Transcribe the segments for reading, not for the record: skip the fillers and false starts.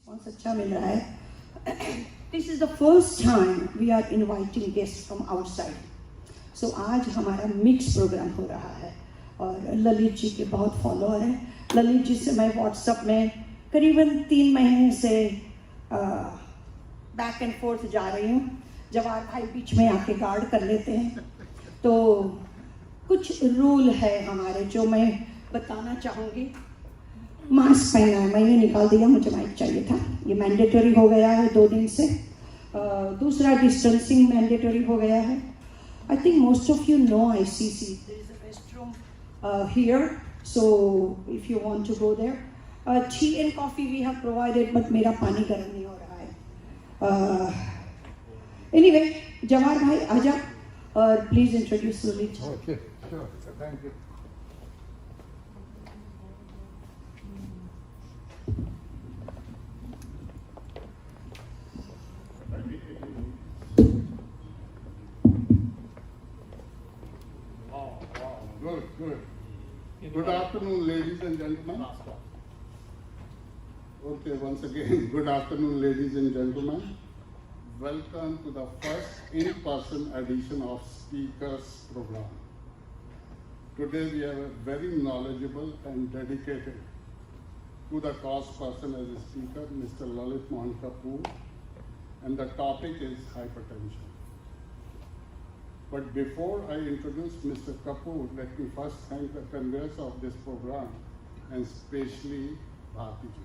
Response अच्छा मिल रहा है. This is the first time we are inviting guests from outside. So आज हमारा मिक्स प्रोग्राम हो रहा है और ललित जी के बहुत फॉलोअर हैं. ललित जी से मैं व्हाट्सएप में करीबन 3 महीने से बैक एंड फोर्थ जा रही हूँ. जवाहर भाई बीच में आके गार्ड कर लेते हैं. तो कुछ रूल है हमारे जो मैं बताना चाहूँगी. मास्क पहना है, मैंने निकाल दिया, मुझे माइक चाहिए था. ये मैंडेटरी हो गया है 2 दिन से. दूसरा डिस्टेंसिंग मैंडेटरी हो गया है. I think most of you know ICC. There is a restroom here, so if you want to go there. Tea and coffee we have provided, but मेरा पानी गर्म नहीं हो रहा है. एनीवे, जवाहर भाई आजा और please introduce Lalit. Okay, sure, thank you. Good afternoon, ladies and gentlemen. Okay, once again, good afternoon, ladies and gentlemen. Welcome to the first in-person edition of Speakers Program. Today we have a very knowledgeable and dedicated to the cause person as a speaker, Mr. Lalit Kapoor, and the topic is hypertension. But before I introduce Mr. Kapoor, let me first thank the convener of this program, and especially Bharti ji.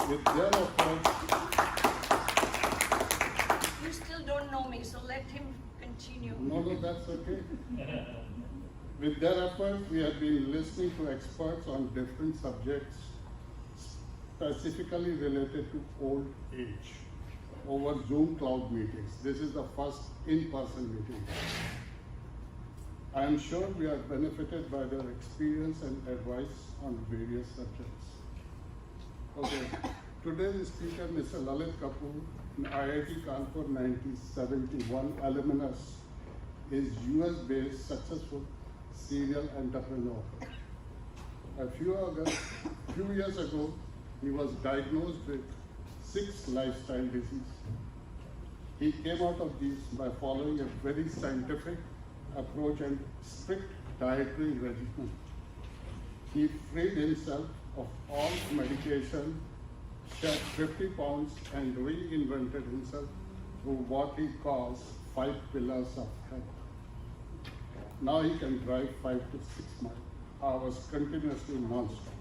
With their efforts, You still don't know me, so let him continue. no, that's okay. With their efforts, we have been listening to experts on different subjects, specifically related to old age, over Zoom cloud meetings. This is the first in-person meeting. I am sure we are benefited by their experience and advice on various subjects. Okay, today's speaker, Mr. Lalit Kapoor, an IIT Kanpur 1971 alumnus, is US-based successful serial entrepreneur. A few years ago, he was diagnosed with 6 lifestyle diseases. He came out of these by following a very scientific approach and strict dietary regimen. He freed himself of all medication, shed 50 pounds, and reinvented himself through what he calls 5 pillars of health. Now he can drive 5 to 6 hours continuously non-stop.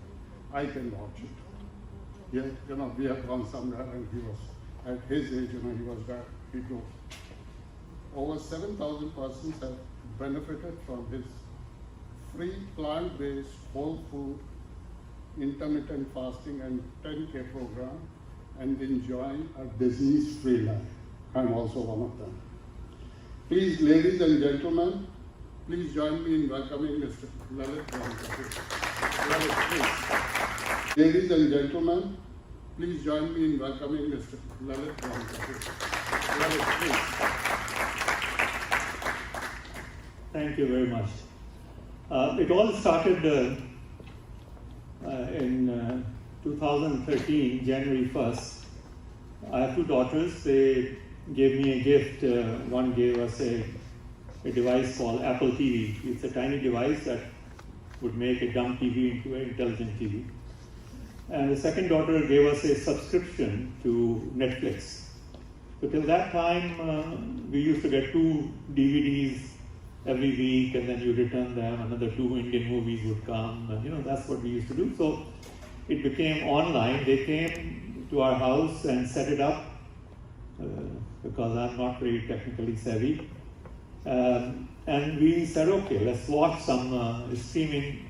I can watch it. Yeah, we have gone somewhere and he was, at his age, he was there, he drove. Over 7,000 persons have benefited from his free plant-based, whole food, intermittent fasting and 10K program, and enjoying a disease-free life. I'm also one of them. Please, ladies and gentlemen, please join me in welcoming Mr. Lalit Kapoor. Lalit, please. Ladies and gentlemen, please join me in welcoming Mr. Lalit Kapoor. Lalit, please. Thank you very much. It all started in 2013, January 1st. I have 2 daughters. They gave me a gift. One gave us a device called Apple TV. It's a tiny device that would make a dumb TV into an intelligent TV. And the second daughter gave us a subscription to Netflix. So till that time, we used to get 2 DVDs every week, and then you return them. Another 2 Indian movies would come, and that's what we used to do. So it became online. They came to our house and set it up because I'm not very technically savvy. And we said, okay, let's watch some streaming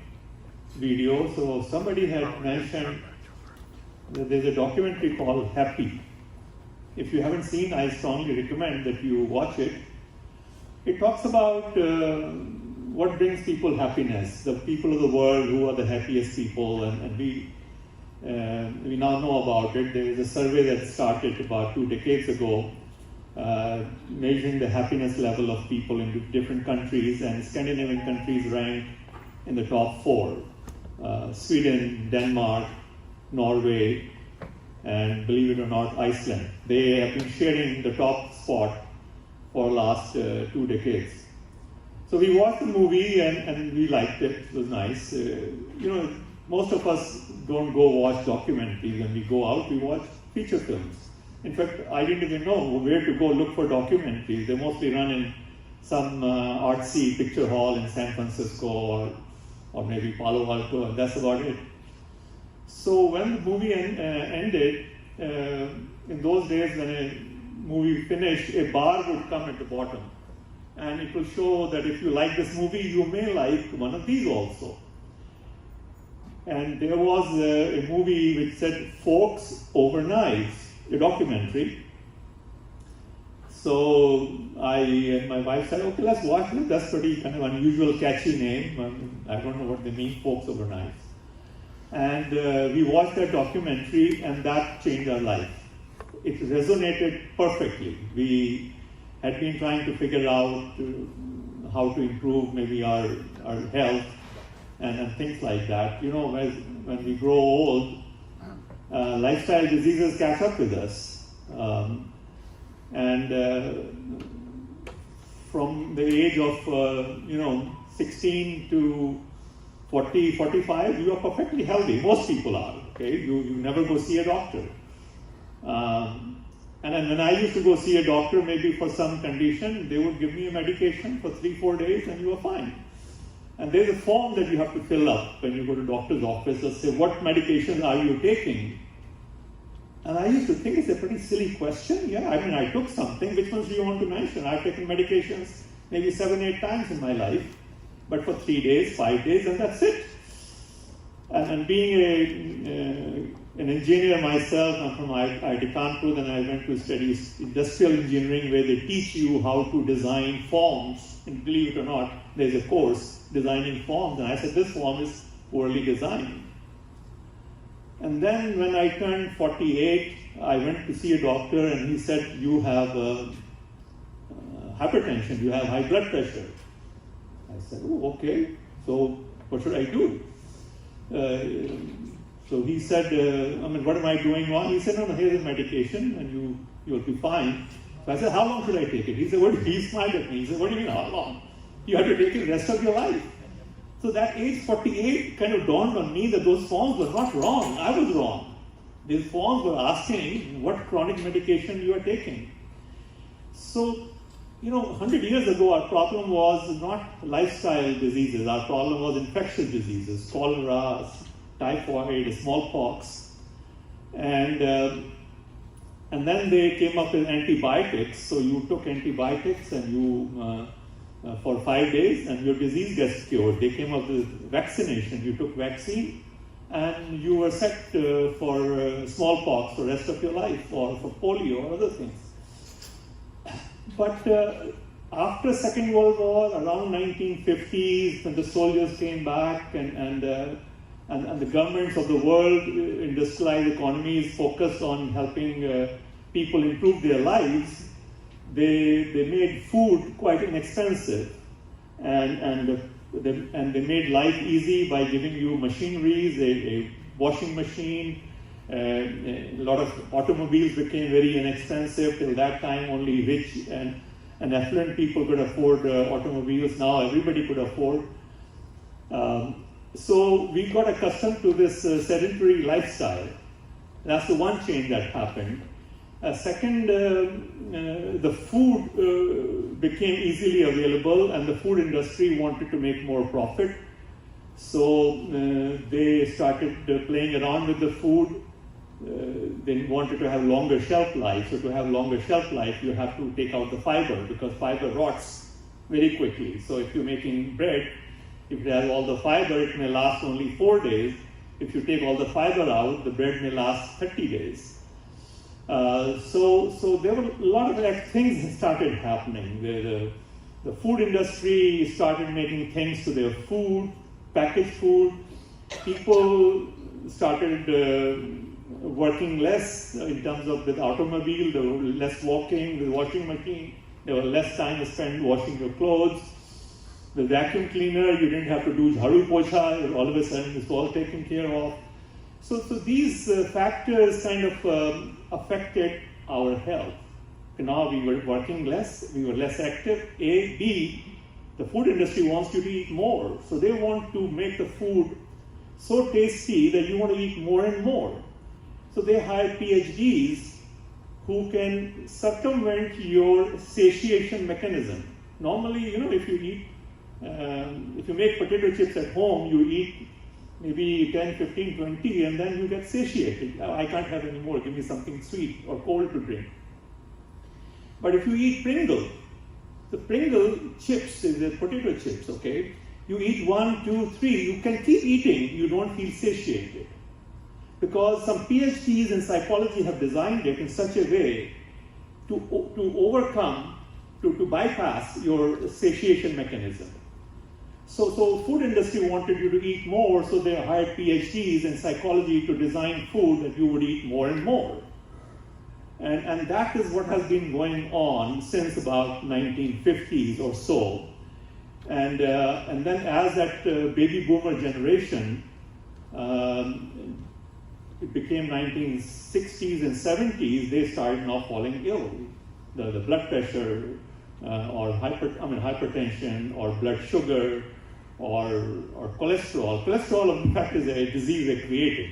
video. So somebody had mentioned that there's a documentary called Happy. If you haven't seen, I strongly recommend that you watch it. It talks about what brings people happiness, the people of the world who are the happiest people, and we now know about it. There is a survey that started about 2 decades ago, measuring the happiness level of people in different countries, and Scandinavian countries ranked in the top 4. Sweden, Denmark, Norway, and believe it or not, Iceland. They have been sharing the top spot for the last 2 decades. So we watched the movie and we liked it. It was nice. Most of us don't go watch documentaries. When we go out, we watch feature films. In fact, I didn't even know where to go look for documentaries. They mostly run in some artsy picture hall in San Francisco or maybe Palo Alto, and that's about it. So when the movie ended, in those days when a movie finished, a bar would come at the bottom. And it will show that if you like this movie, you may like one of these also. And there was a movie which said Forks Over Knives, a documentary. So I and my wife said, okay, let's watch it. That's pretty kind of unusual, catchy name. I don't know what they mean, Forks Over Knives. And we watched that documentary, and that changed our life. It resonated perfectly. We had been trying to figure out how to improve maybe our health and things like that. When we grow old, lifestyle diseases catch up with us. From the age of 16 to 40, 45, you are perfectly healthy. Most people are. Okay, you never go see a doctor. And then when I used to go see a doctor, maybe for some condition, they would give me a medication for 3-4 days, and you are fine. And there's a form that you have to fill up when you go to doctor's office that say, what medications are you taking? And I used to think it's a pretty silly question. Yeah, I took something. Which ones do you want to mention? I've taken medications maybe 7-8 times in my life, but for 3 days, 5 days, and that's it. And being an engineer myself, I'm from IIT Kanpur, and I went to study industrial engineering where they teach you how to design forms. And believe it or not, there's a course, designing forms. And I said, this form is poorly designed. And then when I turned 48, I went to see a doctor, and he said, you have hypertension, you have high blood pressure. I said, oh, okay, so what should I do? So he said, what am I doing wrong? He said, no, here's a medication, and you'll be fine. So I said, how long should I take it? He said, he smiled at me. He said, what do you mean, how long? You have to take it the rest of your life. So that age 48 kind of dawned on me that those forms were not wrong. I was wrong. These forms were asking what chronic medication you are taking. So, 100 years ago, our problem was not lifestyle diseases. Our problem was infectious diseases, cholera, typhoid, smallpox. And then they came up with antibiotics. So you took antibiotics and you for 5 days, and your disease gets cured. They came up with vaccination. You took vaccine, and you were set for smallpox for the rest of your life, or for polio or other things. But after Second World War, around 1950s, when the soldiers came back and the governments of the world, industrialized economies focused on helping people improve their lives, they made food quite inexpensive, and they made life easy by giving you machineries, a washing machine. A lot of automobiles became very inexpensive. Till that time, only rich and affluent people could afford automobiles. Now everybody could afford. So we got accustomed to this sedentary lifestyle. That's the one change that happened. Second, the food became easily available, and the food industry wanted to make more profit. So they started playing around with the food. They wanted to have longer shelf life. So to have longer shelf life, you have to take out the fiber, because fiber rots very quickly. So if you're making bread, if it has all the fiber, it may last only 4 days. If you take all the fiber out, the bread may last 30 days. So there were a lot of things that started happening. The food industry started making things to their food, packaged food. People started working less in terms of with automobile. There were less walking with washing machine. There was less time spent washing your clothes. The vacuum cleaner, you didn't have to do jharu pocha. All of a sudden, it's all taken care of. So these factors kind of affected our health. Now we were working less, we were less active. A, B, the food industry wants you to eat more. So they want to make the food so tasty that you want to eat more and more. So they hire PhDs who can circumvent your satiation mechanism. Normally, if you eat, if you make potato chips at home, you eat maybe 10, 15, 20, and then you get satiated. I can't have any more, give me something sweet or cold to drink. But if you eat Pringle, the Pringle chips, the potato chips, okay, you eat 1, 2, 3, you can keep eating, you don't feel satiated. Because some PhDs in psychology have designed it in such a way to overcome, to bypass your satiation mechanism. So food industry wanted you to eat more, so they hired PhDs in psychology to design food that you would eat more and more. And that is what has been going on since about 1950s or so. And then as that baby boomer generation, it became 1960s and 70s, they started now falling ill. The blood pressure or hypertension or blood sugar or cholesterol. Cholesterol, in fact, is a disease they created.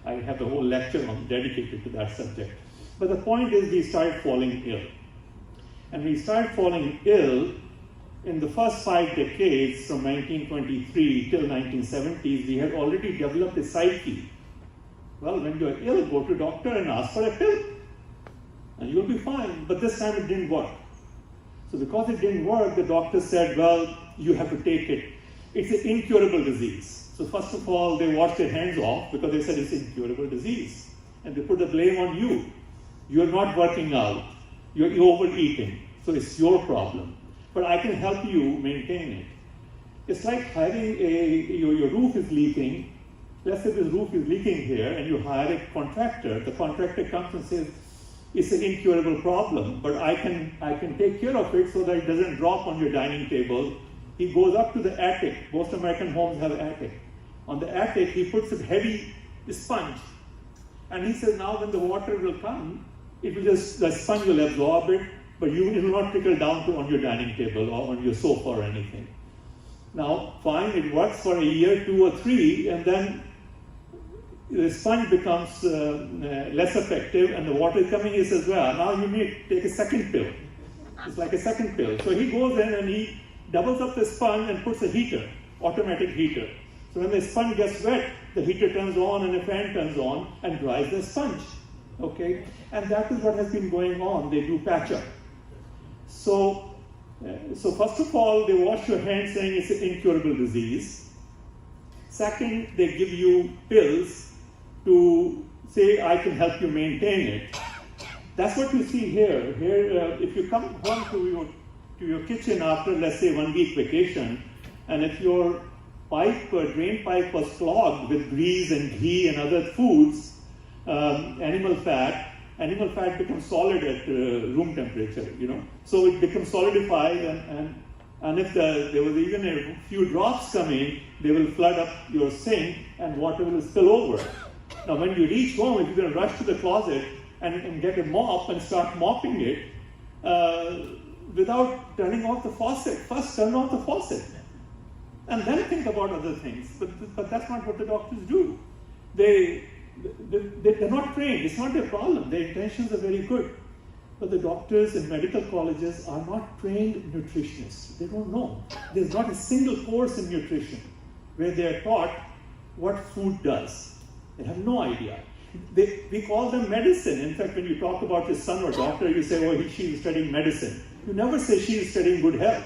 I have a whole lecture dedicated to that subject. But the point is we started falling ill. And we started falling ill in the first 5 decades, from 1923 till 1970s, we had already developed a psyche. Well, when you're ill, go to a doctor and ask for a pill. And you'll be fine. But this time it didn't work. So because it didn't work, the doctor said, well, you have to take it. It's an incurable disease. So first of all, they washed their hands off because they said it's an incurable disease. And they put the blame on you. You're not working out. You're overeating. So it's your problem. But I can help you maintain it. It's like having your roof is leaking. Let's say this roof is leaking here and you hire a contractor. The contractor comes and says, it's an incurable problem, but I can take care of it so that it doesn't drop on your dining table. He goes up to the attic. Most American homes have an attic. On the attic, he puts a heavy sponge. And he says, now when the water will come, the sponge will absorb it, but it will not trickle down on your dining table or on your sofa or anything. Now, fine, it works for a year, 2 or 3, and then the sponge becomes less effective and the water is coming. He says, well, now you need to take a second pill. It's like a second pill. So he goes in and he doubles up the sponge and puts a heater, automatic heater. So when the sponge gets wet, the heater turns on and a fan turns on and dries the sponge. Okay? And that is what has been going on. They do patch up. So first of all, they wash your hands saying it's an incurable disease. Second, they give you pills to say, I can help you maintain it. That's what you see here. Here, if you come home to your kitchen after, let's say, 1 week vacation, and if your drain pipe was clogged with grease and ghee and other foods, animal fat becomes solid at room temperature, So it becomes solidified, and if there was even a few drops coming, they will flood up your sink and water will spill over. Now when you reach home, if you're going to rush to the closet and get a mop and start mopping it, without turning off the faucet, first turn off the faucet. And then think about other things. But that's not what the doctors do. They're not trained. It's not their problem. Their intentions are very good. But the doctors in medical colleges are not trained nutritionists. They don't know. There's not a single course in nutrition where they are taught what food does. They have no idea. We call them medicine. In fact, when you talk about your son or daughter, you say, oh, she's studying medicine. You never say she's studying good health.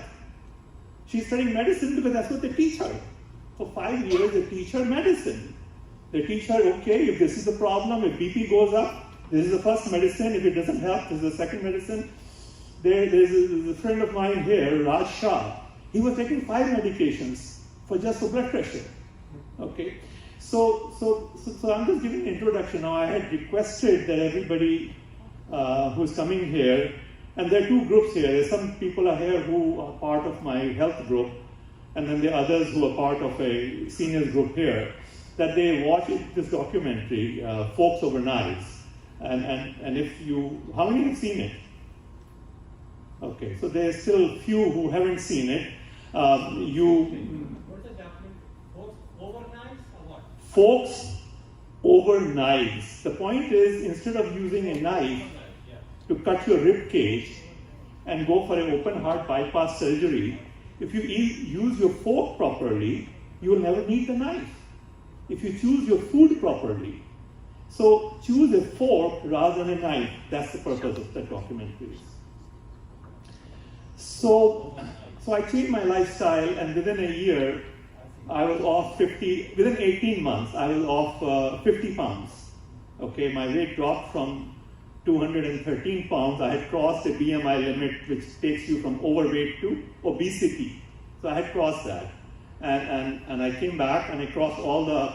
She's studying medicine because that's what they teach her. For 5 years, they teach her medicine. They teach her, okay, if this is the problem, if BP goes up, this is the first medicine. If it doesn't help, this is the second medicine. There's a friend of mine here, Raj Shah. He was taking 5 medications for blood pressure. Okay, so I'm just giving an introduction. Now, I had requested that everybody who's coming here, and there are 2 groups here. There's some people are here who are part of my health group, and then there are others who are part of a seniors group here. that they watch this documentary, Forks Over Knives. And if you, how many have seen it? Okay, so there's still few who haven't seen it. What's the Japanese? Forks over knives or what? Forks over knives. The point is, instead of using a knife to cut your rib cage and go for an open heart bypass surgery, if you use your fork properly, you will never need the knife. If you choose your food properly, so choose a fork rather than a knife. That's the purpose of the documentaries. So I changed my lifestyle, and within a year, I was off 50, within 18 months, I was off 50 pounds. Okay, my weight dropped from 213 pounds. I had crossed a BMI limit, which takes you from overweight to obesity. So I had crossed that. And I came back and I crossed all the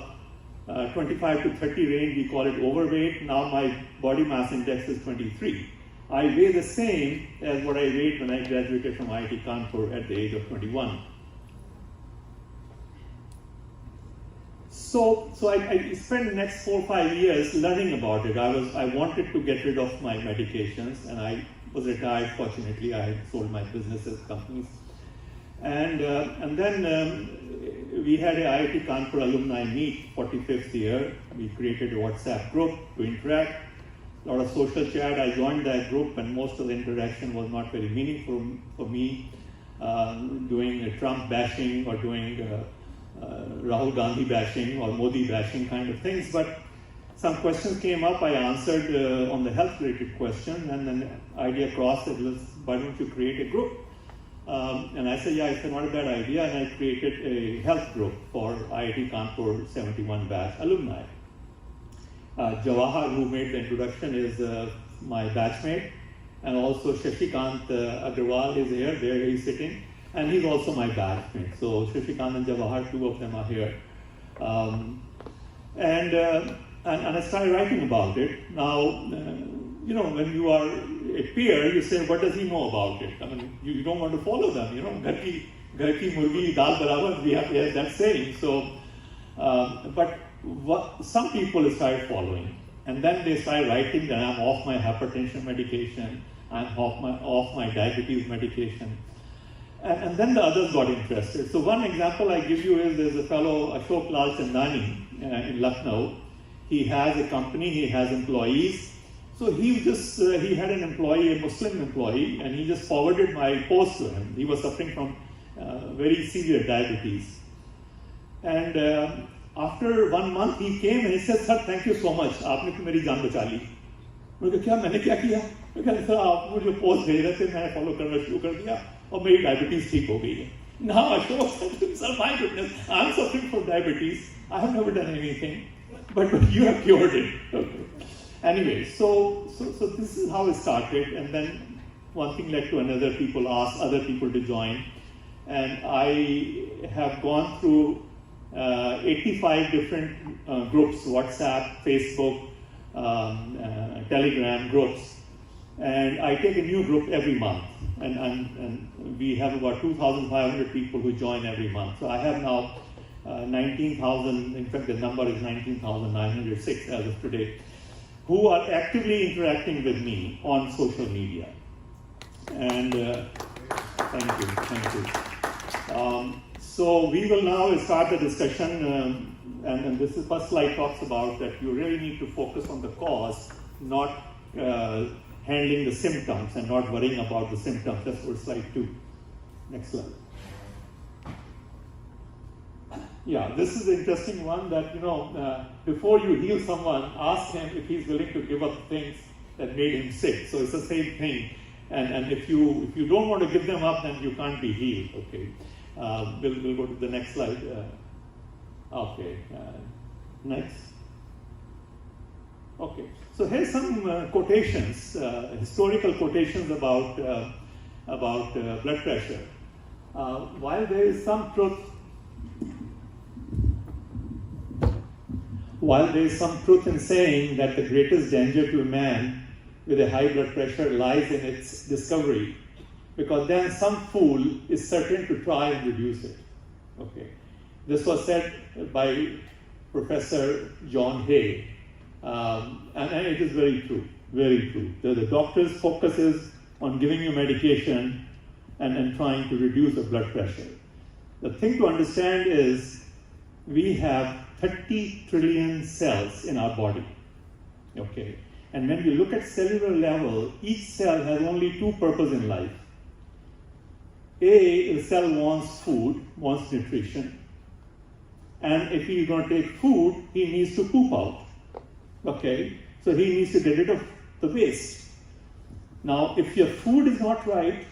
25 to 30 range, we call it overweight. Now my body mass index is 23. I weigh the same as what I weighed when I graduated from IIT Kanpur at the age of 21. So I spent the next 4 or 5 years learning about it. I wanted to get rid of my medications, and I was retired. Fortunately, I had sold my businesses, companies, and then we had a IIT Kanpur alumni meet, 45th year. We created a WhatsApp group to interact. A lot of social chat. I joined that group, and most of the interaction was not very meaningful for me, doing Trump bashing or doing Rahul Gandhi bashing or Modi bashing kind of things. But some questions came up. I answered on the health-related question, and then the idea crossed that why don't you create a group? And I said, yeah, it's not a bad idea, and I created a health group for IIT Kanpur 71 batch alumni. Jawahar, who made the introduction, is my batchmate, and also Shashikant Agrawal is here, there he's sitting, and he's also my batchmate. So Shashikant and Jawahar, two of them are here. And I started writing about it. Now, you know, when you are a peer, you say, what does he know about it? I mean, you don't want to follow them, you know, Ghar ki murgi dal barabar, we have that saying. So, but some people started following, and then they started writing that I'm off my hypertension medication, I'm off my diabetes medication. And then the others got interested. So one example I give you is there's a fellow, Ashok Lal Chandani in Lucknow. He has a company, he has employees. So he had an employee, a Muslim employee, and he just forwarded my post to him. He was suffering from very severe diabetes. And after 1 month, he came and he said, sir, thank you so much. आपने तो मेरी जान बचा ली. मैंने कहा, मैंने क्या किया? मैं कहा, सर, आपको जो पोस्ट भेज रहे थे, मैंने फॉलो करना शुरू कर दिया और मेरी डायबिटीज ठीक हो गई है. Now Ashok said, sir, my goodness, I'm suffering from diabetes. I have never done anything, but you have cured it. Okay. Anyway, so this is how it started, and then one thing led to another. People asked other people to join, and I have gone through 85 different groups, WhatsApp, Facebook, Telegram groups, and I take a new group every month, and we have about 2,500 people who join every month. So I have now 19,000, in fact the number is 19,906 as of today, who are actively interacting with me on social media. And thank you. So we will now start the discussion, and this is first slide talks about that you really need to focus on the cause, not handling the symptoms and not worrying about the symptoms. That's for slide 2. Next slide. Yeah, this is an interesting one that, you know, before you heal someone, ask him if he's willing to give up things that made him sick. So it's the same thing. And if you don't want to give them up, then you can't be healed. Okay. We'll go to the next slide. Okay. Next. Okay. So here's some quotations, historical quotations about blood pressure. While there is some truth in saying that the greatest danger to a man with a high blood pressure lies in its discovery, because then some fool is certain to try and reduce it. Okay. This was said by Professor John Hay. And it is very true, very true. The doctor's focus is on giving you medication and trying to reduce the blood pressure. The thing to understand is we have 30 trillion cells in our body, okay? And when you look at cellular level, each cell has only two purposes in life. The cell wants food, wants nutrition. And if he's going to take food, he needs to poop out, okay? So he needs to get rid of the waste. Now, if your food is not right,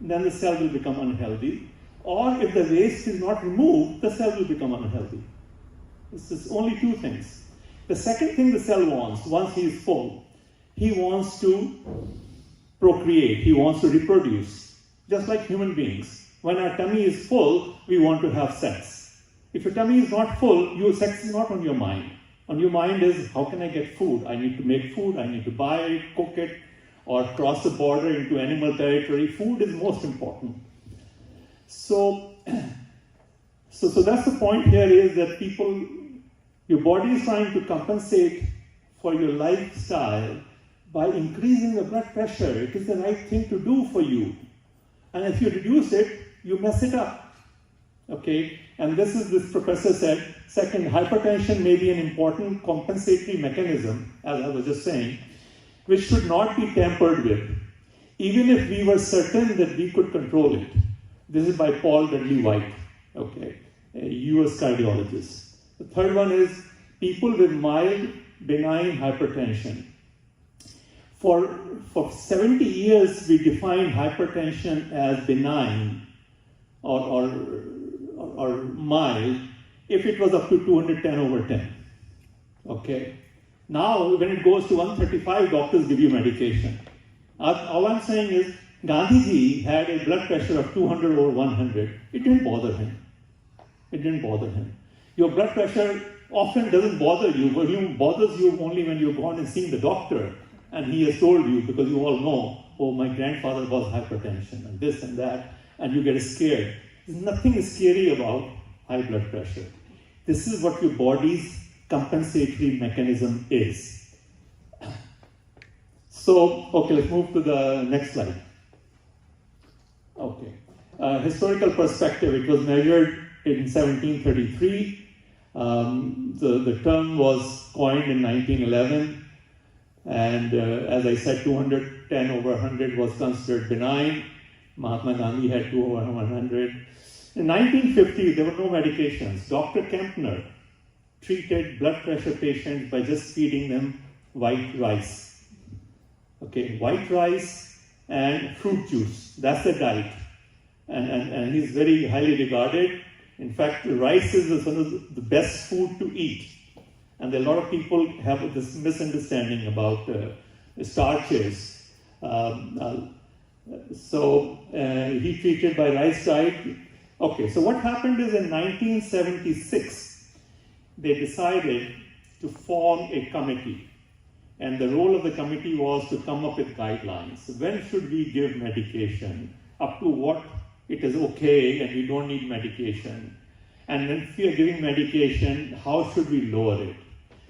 then the cell will become unhealthy. Or if the waste is not removed, the cell will become unhealthy. This is only two things. The second thing the cell wants, once he is full, he wants to procreate, he wants to reproduce, just like human beings. When our tummy is full, we want to have sex. If your tummy is not full, your sex is not on your mind. On your mind is, how can I get food? I need to make food, I need to buy it, cook it, or cross the border into animal territory. Food is most important. So that's the point here, is that your body is trying to compensate for your lifestyle by increasing the blood pressure. It is the right thing to do for you. And if you reduce it, you mess it up. Okay? And this professor said, second, hypertension may be an important compensatory mechanism, as I was just saying, which should not be tampered with, even if we were certain that we could control it. This is by Paul Dudley White, okay, a US cardiologist. The third one is people with mild benign hypertension. For 70 years, we defined hypertension as benign or mild if it was up to 210/10. Okay. Now, when it goes to 135, doctors give you medication. All I'm saying is, Gandhiji had a blood pressure of 200/100. It didn't bother him. It didn't bother him. Your blood pressure often doesn't bother you, but it bothers you only when you've gone and seen the doctor and he has told you, because you all know, oh, my grandfather was hypertension and this and that, and you get scared. There's nothing scary about high blood pressure. This is what your body's compensatory mechanism is. So, okay, let's move to the next slide. Okay. Historical perspective, it was measured in 1733. The term was coined in 1911. And as I said, 210/100 was considered benign. Mahatma Gandhi had 2/100. In 1950, there were no medications. Dr. Kempner treated blood pressure patients by just feeding them white rice. Okay, white rice and fruit juice. That's the diet. And he's very highly regarded. In fact, rice is one of the best food to eat. And a lot of people have this misunderstanding about starches. So he treated by rice diet. Okay, so what happened is in 1976, they decided to form a committee. And the role of the committee was to come up with guidelines. When should we give medication? Up to what it is okay and we don't need medication. And if we are giving medication, how should we lower it?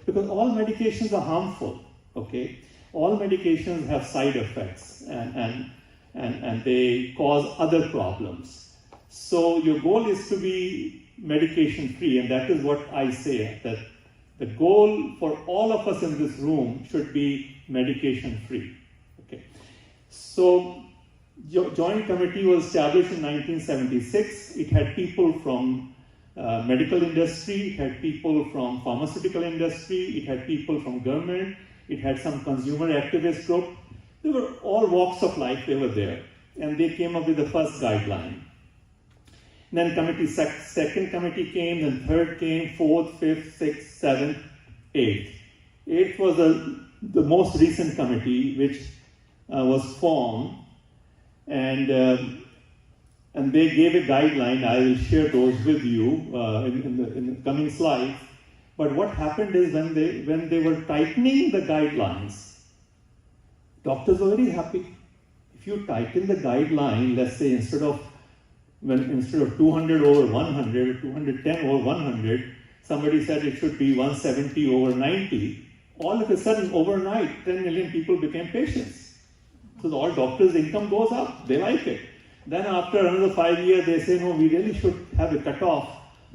Because all medications are harmful, okay? All medications have side effects and they cause other problems. So your goal is to be medication free, and that is what I say, that the goal for all of us in this room should be medication free, okay? So Joint Committee was established in 1976. It had people from medical industry, it had people from pharmaceutical industry, it had people from government, it had some consumer activist group. They were all walks of life, they were there. And they came up with the first guideline. Then second committee came, then third came, fourth, fifth, sixth, seventh, eighth. Eighth was the most recent committee which was formed. And they gave a guideline. I will share those with you in the coming slides. But what happened is when they were tightening the guidelines, doctors were very happy. If you tighten the guideline, let's say instead of 200/100, 210/100, somebody said it should be 170 over 90. All of a sudden, overnight, 10 million people became patients. So all doctors' income goes up. They like it. Then after another 5 years, they say, no, we really should have a cutoff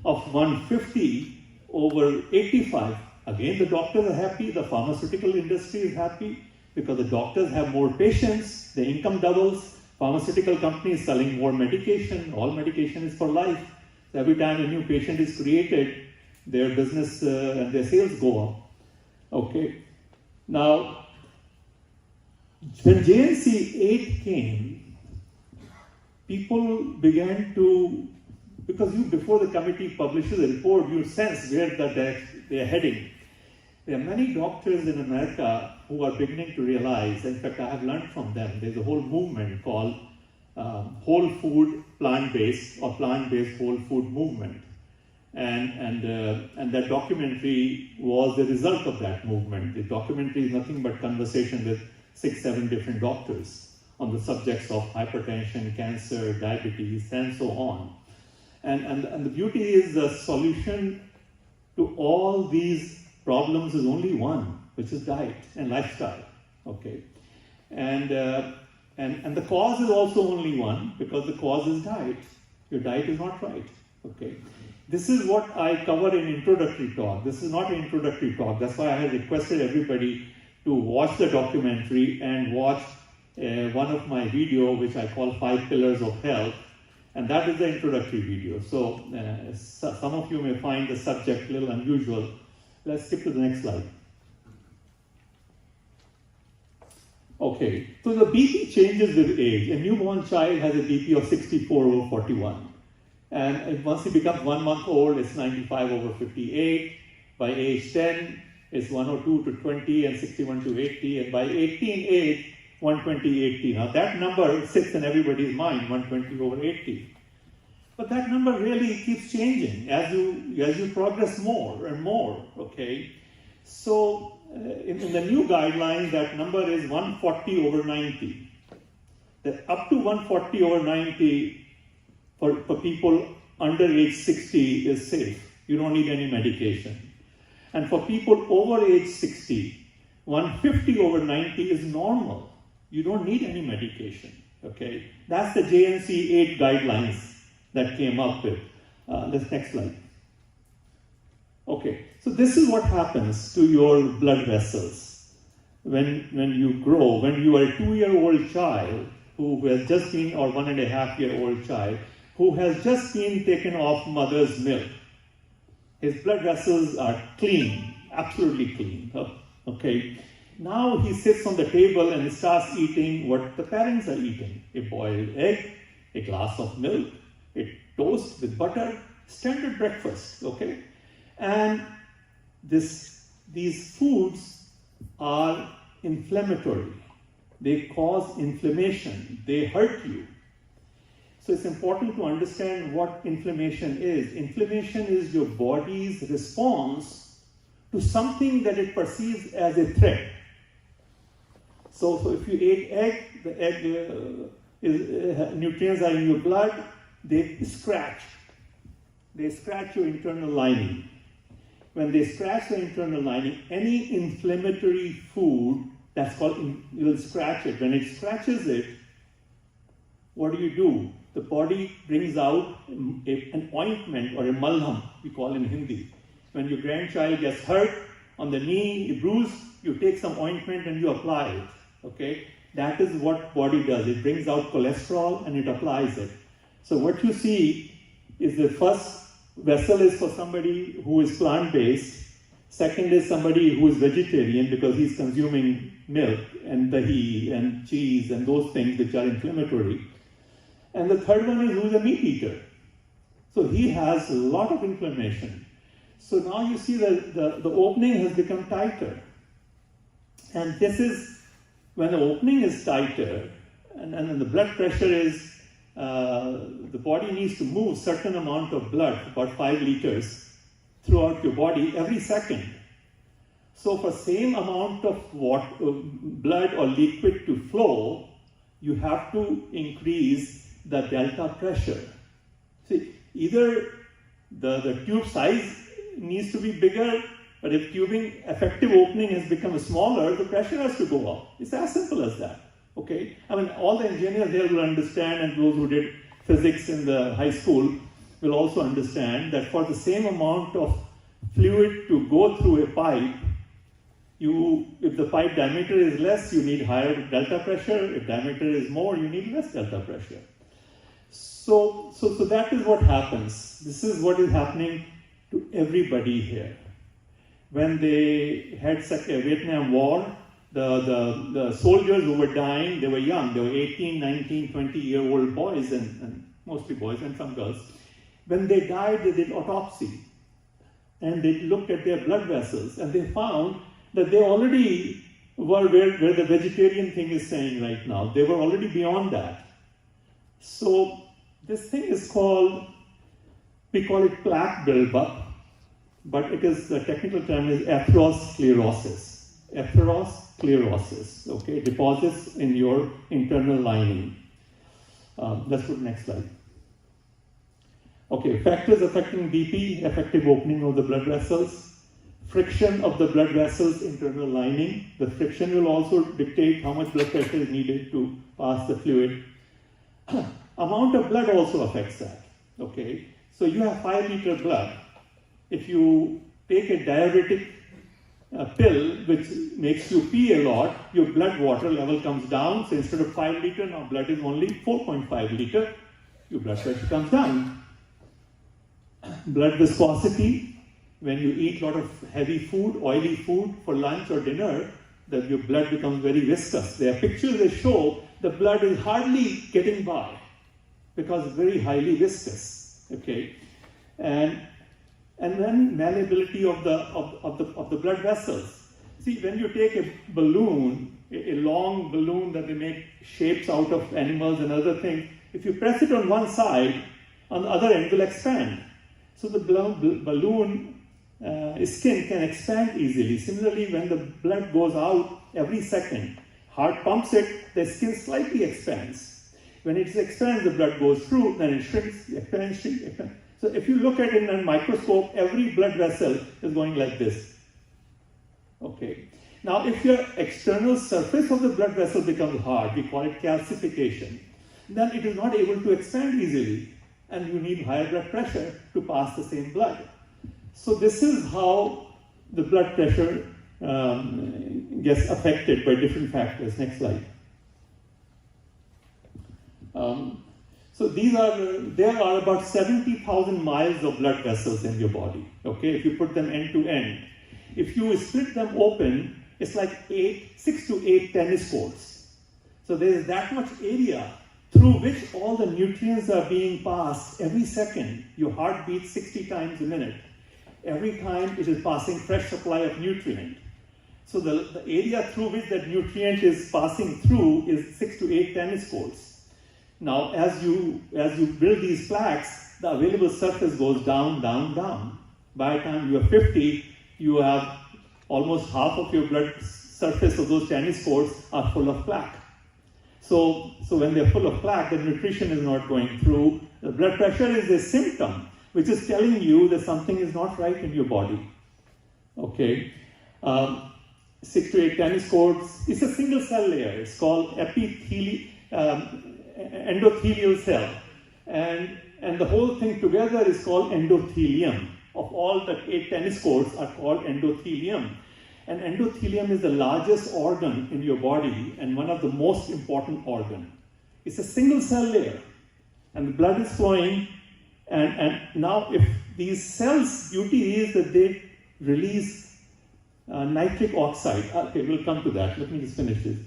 of 150 over 85. Again, the doctors are happy. The pharmaceutical industry is happy because the doctors have more patients. The income doubles. Pharmaceutical companies selling more medication. All medication is for life. So every time a new patient is created, their business and their sales go up. Okay. Now, when JNC 8 came, people began to, because before the committee publishes a report, you sense where they are heading. There are many doctors in America who are beginning to realize, in fact, I have learned from them, there's a whole movement called whole food plant-based or plant-based whole food movement. And that documentary was the result of that movement. The documentary is nothing but conversation with 6-7 different doctors on the subjects of hypertension, cancer, diabetes, and so on. And the beauty is the solution to all these problems is only one, which is diet and lifestyle. Okay, and the cause is also only one, because the cause is diet. Your diet is not right. Okay. This is what I cover in introductory talk. This is not an introductory talk. That's why I have requested everybody to watch the documentary and watch one of my video, which I call 5 Pillars of Health. And that is the introductory video. So some of you may find the subject a little unusual. Let's skip to the next slide. Okay, so the BP changes with age. A newborn child has a BP of 64 over 41. And once he becomes 1 month old, it's 95 over 58. By age 10, it's 102 to 20 and 61 to 80. And by 18 age, 120, 80. Now that number sits in everybody's mind, 120 over 80. But that number really keeps changing as you progress more and more, okay? So in the new guidelines, that number is 140 over 90. That up to 140 over 90 for people under age 60 is safe. You don't need any medication. And for people over age 60, 150 over 90 is normal. You don't need any medication, okay? That's the JNC 8 guidelines that came up with. This next slide. Okay, so this is what happens to your blood vessels when you grow. When you are a 2-year-old child who has just been, or 1.5-year-old child, who has just been taken off mother's milk. His blood vessels are clean, absolutely clean, okay? Now he sits on the table and starts eating what the parents are eating. A boiled egg, a glass of milk, a toast with butter, standard breakfast, okay? And these foods are inflammatory. They cause inflammation, they hurt you. So it's important to understand what inflammation is. Inflammation is your body's response to something that it perceives as a threat. So if you ate egg, the egg nutrients are in your blood, they scratch. They scratch your internal lining. When they scratch the internal lining, any inflammatory food, that's called, you will scratch it. When it scratches it, what do? The body brings out an ointment or a malham, we call in Hindi. When your grandchild gets hurt on the knee, a bruise, you take some ointment and you apply it, okay? That is what body does. It brings out cholesterol and it applies it. So what you see is the first vessel is for somebody who is plant-based. Second is somebody who is vegetarian because he's consuming milk and dahi and cheese and those things which are inflammatory. And the third one is who's a meat eater. So he has a lot of inflammation. So now you see that the opening has become tighter. And this is, when the opening is tighter, and the blood pressure is, the body needs to move certain amount of blood, about 5 liters, throughout your body every second. So for same amount of blood or liquid to flow, you have to increase the delta pressure. See, either the tube size needs to be bigger, but if tubing effective opening has become smaller, the pressure has to go up. It's as simple as that. Okay? I mean, all the engineers here will understand, and those who did physics in the high school will also understand that for the same amount of fluid to go through a pipe, if the pipe diameter is less, you need higher delta pressure. If diameter is more, you need less delta pressure. So that is what happens. This is what is happening to everybody here. When they had Vietnam War, the soldiers who were dying, they were young. They were 18, 19, 20-year-old boys, and mostly boys and some girls. When they died, they did autopsy. And they looked at their blood vessels, and they found that they already were where the vegetarian thing is saying right now. They were already beyond that. So this thing is called, we call it plaque buildup, but it is, the technical term is atherosclerosis. Atherosclerosis, okay, deposits in your internal lining. Let's put next slide. Okay, factors affecting BP, effective opening of the blood vessels, friction of the blood vessels, internal lining. The friction will also dictate how much blood pressure is needed to pass the fluid. Amount of blood also affects that, okay? So you have 5 liter blood. If you take a diuretic pill, which makes you pee a lot, your blood water level comes down. So instead of 5 liter, now blood is only 4.5 liter. Your blood pressure comes down. Blood viscosity, when you eat a lot of heavy food, oily food for lunch or dinner, that your blood becomes very viscous. There are pictures that show the blood is hardly getting by because it's very highly viscous. Okay, and then malleability of the blood vessels. See, when you take a balloon, a long balloon that they make shapes out of animals and other things, if you press it on one side, on the other end will expand. So the balloon skin can expand easily. Similarly, when the blood goes out every second, heart pumps it, the skin slightly expands. When it expands, the blood goes through, then it shrinks, expands, shrinks, expands. So if you look at it in a microscope, every blood vessel is going like this. Okay. Now, if your external surface of the blood vessel becomes hard, we call it calcification, then it is not able to expand easily, and you need higher blood pressure to pass the same blood. So this is how the blood pressure gets affected by different factors. Next slide. So there are about 70,000 miles of blood vessels in your body, okay, if you put them end to end. If you split them open, it's like 6 to 8 tennis courts. So there is that much area through which all the nutrients are being passed every second. Your heart beats 60 times a minute. Every time it is passing fresh supply of nutrient. So the area through which that nutrient is passing through is 6 to 8 tennis courts. Now, as you build these plaques, the available surface goes down, down, down. By the time you are 50, you have almost half of your blood surface of those tennis courts are full of plaque. So when they're full of plaque, the nutrition is not going through. The blood pressure is a symptom, which is telling you that something is not right in your body. Okay. 6 to 8 tennis courts. It's a single cell layer. It's called endothelial cell. And the whole thing together is called endothelium. Of all the 8 tennis courts are called endothelium. And endothelium is the largest organ in your body and one of the most important organs. It's a single cell layer. And the blood is flowing. And now if these cells' beauty is that they release nitric oxide. Okay, we'll come to that. Let me just finish this.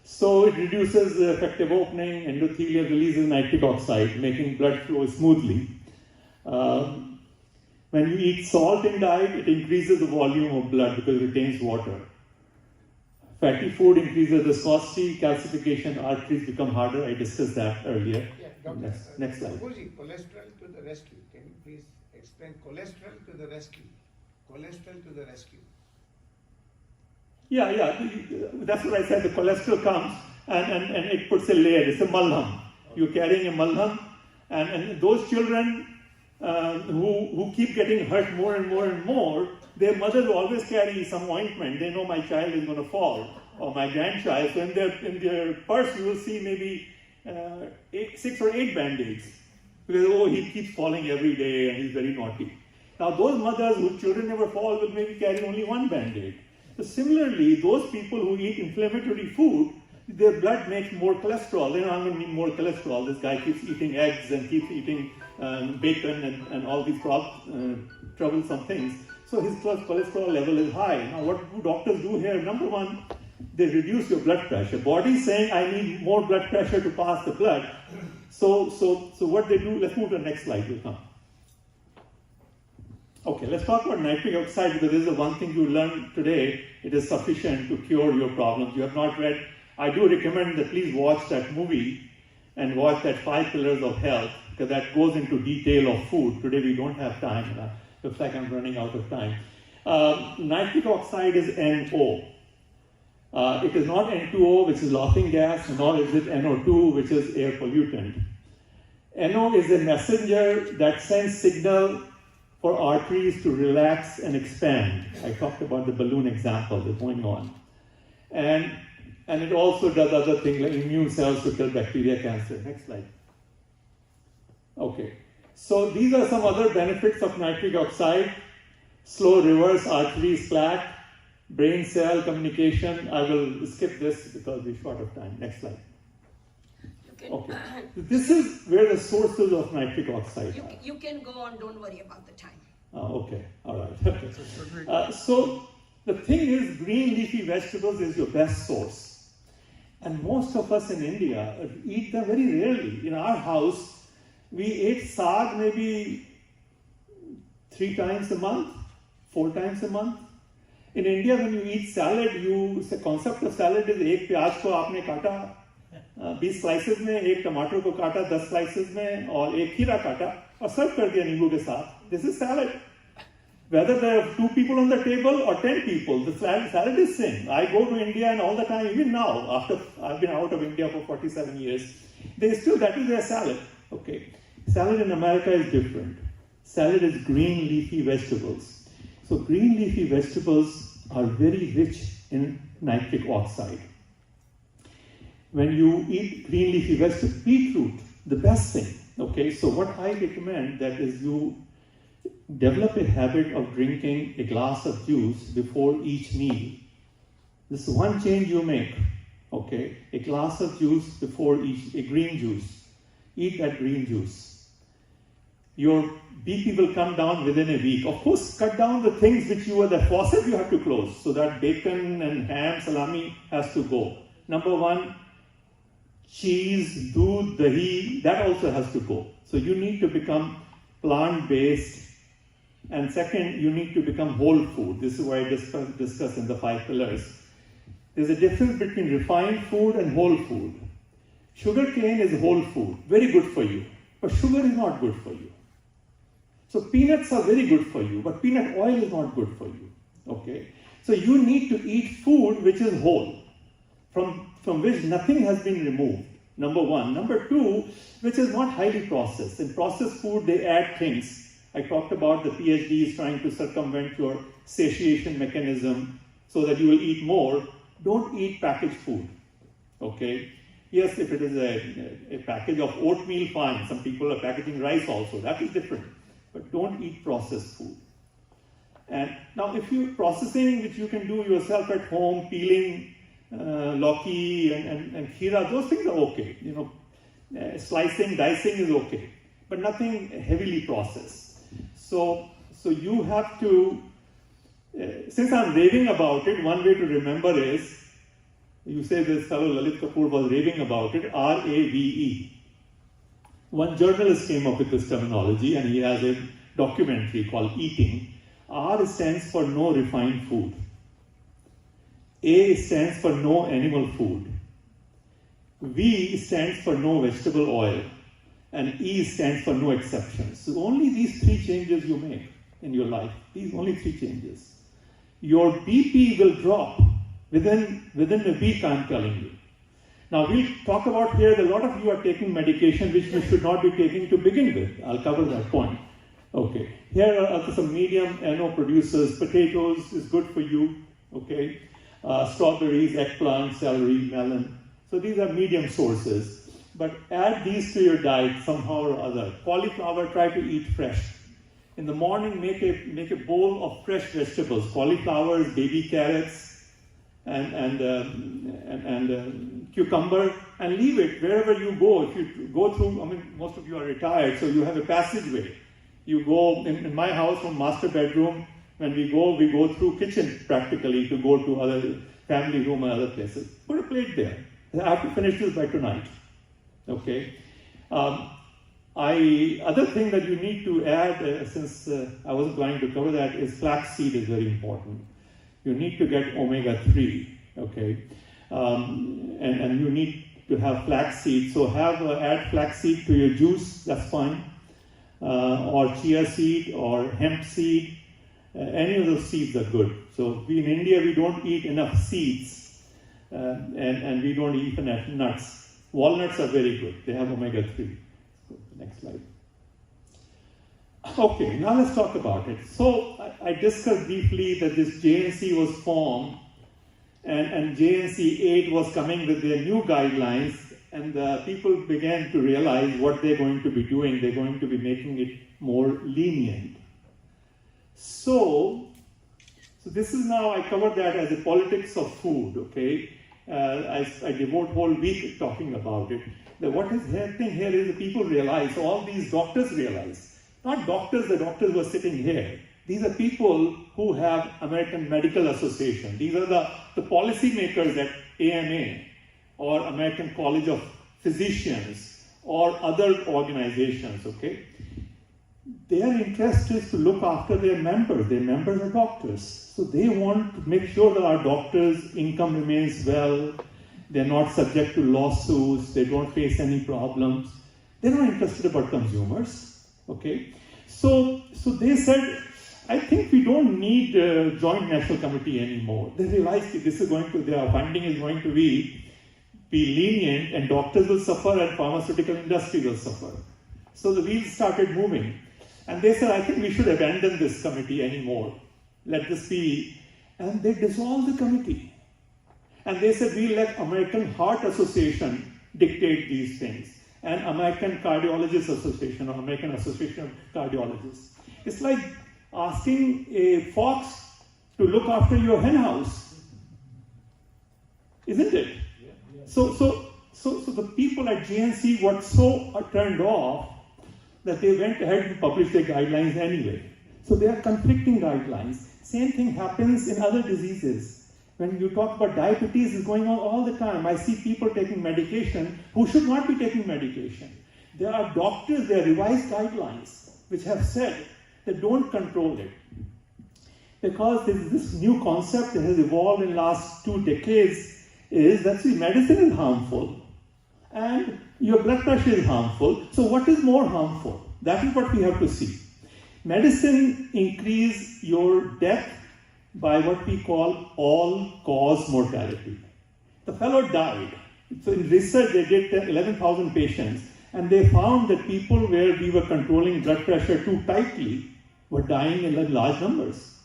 So it reduces the effective opening, endothelium releases nitric oxide, making blood flow smoothly. When you eat salt in diet, it increases the volume of blood because it retains water. Fatty food increases viscosity, calcification, arteries become harder. I discussed that earlier. Yeah, Doctor, next slide. Kapoorji, cholesterol to the rescue. Can you please explain cholesterol to the rescue? Cholesterol to the rescue. Yeah, that's what I said. The cholesterol comes and it puts a layer. It's a malham. You're carrying a malham, and those children who keep getting hurt more and more and more, their mothers always carry some ointment. They know my child is going to fall, or my grandchild. So in their purse, you will see maybe 6 or 8 band-aids. Because, oh, he keeps falling every day and he's very naughty. Now, those mothers whose children never fall will maybe carry only 1 band-aid. So similarly, those people who eat inflammatory food, their blood makes more cholesterol. Then I'm going to need more cholesterol. This guy keeps eating eggs and keeps eating bacon and all these troublesome things. So his cholesterol level is high. Now, what do doctors do here? Number one, they reduce your blood pressure. Body is saying, I need more blood pressure to pass the blood. So what they do, let's move to the next slide, will come. Okay, let's talk about nitric oxide, because this is the one thing you learned today. It is sufficient to cure your problems. You have not read, I do recommend that please watch that movie and watch that 5 Pillars of Health, because that goes into detail of food. Today we don't have time. Looks like I'm running out of time. Nitric oxide is NO. It is not N2O, which is laughing gas, nor is it NO2, which is air pollutant. NO is a messenger that sends signal for arteries to relax and expand. I talked about the balloon example that's going on. And it also does other things like immune cells to kill bacteria, cancer. Next slide. Okay, so these are some other benefits of nitric oxide. Slow reverse artery plaque, brain cell communication. I will skip this because we're short of time. Next slide. Okay, this is where the sources of nitric oxide are. You can go on, don't worry about the time. Okay, all right. Okay. So the thing is, green leafy vegetables is your best source. And most of us in India eat them very rarely. In our house, we ate saag maybe 3 times a month, 4 times a month. In India, when you eat salad, the concept of salad is एक प्याज को आपने काटा 20 slices में, एक टमाटर को काटा 10 slices में, और एक खीरा काटा और सर्व कर दिया नींबू के साथ. This is salad. Whether there are 2 people on the table or 10 people, the salad is same. I go to India and all the time, even now, after I've been out of India for 47 years, that is their salad. Okay. Salad in America is different. Salad is green leafy vegetables. So green leafy vegetables are very rich in nitric oxide. When you eat green leafy vegetables, beetroot, the best thing. Okay, so what I recommend that is you develop a habit of drinking a glass of juice before each meal. This is one change you make. Okay, a glass of juice before a green juice. Eat that green juice. Your BP will come down within a week. Of course, cut down the things which the faucet you have to close. So that bacon and ham, salami has to go. Number 1, cheese, doodh, dahi, that also has to go. So you need to become plant-based. And second, you need to become whole food. This is what I discussed in the 5 pillars. There's a difference between refined food and whole food. Sugar cane is whole food, very good for you. But sugar is not good for you. So peanuts are very good for you, but peanut oil is not good for you. Okay? So you need to eat food which is whole, from which nothing has been removed. Number 1. Number 2, which is not highly processed. In processed food, they add things. I talked about the PhDs trying to circumvent your satiation mechanism so that you will eat more. Don't eat packaged food. Okay? Yes, if it is a package of oatmeal, fine. Some people are packaging rice also. That is different. But don't eat processed food. And now, if you're processing, which you can do yourself at home, peeling lauki and khira, those things are okay. Slicing, dicing is okay, but nothing heavily processed. So you have to, since I'm raving about it, one way to remember is, you say this fellow Lalit Kapoor was raving about it, RAVE. One journalist came up with this terminology, and he has a documentary called Eating. R stands for no refined food. A stands for no animal food. V stands for no vegetable oil. And E stands for no exceptions. So only these 3 changes you make in your life. These only 3 changes. Your BP will drop within a week, I'm telling you. Now we'll talk about here that a lot of you are taking medication which you should not be taking to begin with. I'll cover that point. Okay, here are some medium NO producers. Potatoes is good for you, okay? Strawberries, eggplant, celery, melon. So these are medium sources. But add these to your diet somehow or other. Cauliflower, try to eat fresh. In the morning, make a bowl of fresh vegetables, cauliflowers, baby carrots, and cucumber, and leave it wherever you go. If you go through, I mean, most of you are retired, so you have a passageway. You go, in my house, from master bedroom, when we go through kitchen practically to go to other family room and other places. Put a plate there. I have to finish this by tonight. Okay. Other thing that you need to add, since I wasn't planning to cover that, is flaxseed is very important. You need to get omega-3, okay? And you need to have flaxseed. So add flaxseed to your juice, that's fine. Or chia seed or hemp seed. Any of those seeds are good. So in India, we don't eat enough seeds, and we don't eat enough nuts. Walnuts are very good. They have omega-3. Next slide. Okay, now let's talk about it. So I discussed briefly that this JNC was formed, and JNC 8 was coming with their new guidelines, and people began to realize what they're going to be doing. They're going to be making it more lenient. So this is now, I covered that as the politics of food, okay? I devote whole week talking about it. What is happening here is that people realize, all these doctors realize, not doctors, the doctors who are sitting here. These are people who have American Medical Association. These are the policy makers at AMA or American College of Physicians or other organizations, okay? Their interest is to look after their members. Their members are doctors. So they want to make sure that our doctors' income remains well. They're not subject to lawsuits. They don't face any problems. They're not interested about consumers, okay? So they said, I think we don't need a joint national committee anymore. They realized that their funding is going to be lenient, and doctors will suffer and pharmaceutical industry will suffer. So the wheels started moving. And they said, I think we should abandon this committee anymore. Let this be. And they dissolved the committee. And they said, we let American Heart Association dictate these things. And American Cardiologists Association or American Association of Cardiologists. It's like asking a fox to look after your hen house. Isn't it? Yeah. So the people at GNC were so turned off that they went ahead and published their guidelines anyway. So they are conflicting guidelines. Same thing happens in other diseases. When you talk about diabetes, it's going on all the time. I see people taking medication who should not be taking medication. There are doctors, there are revised guidelines which have said that don't control it. Because there's this new concept that has evolved in the last 2 decades is that medicine is harmful and your blood pressure is harmful. So what is more harmful? That is what we have to see. Medicine increases your death by what we call all-cause mortality. The fellow died. So in research, they did 11,000 patients, and they found that people where we were controlling blood pressure too tightly were dying in large numbers.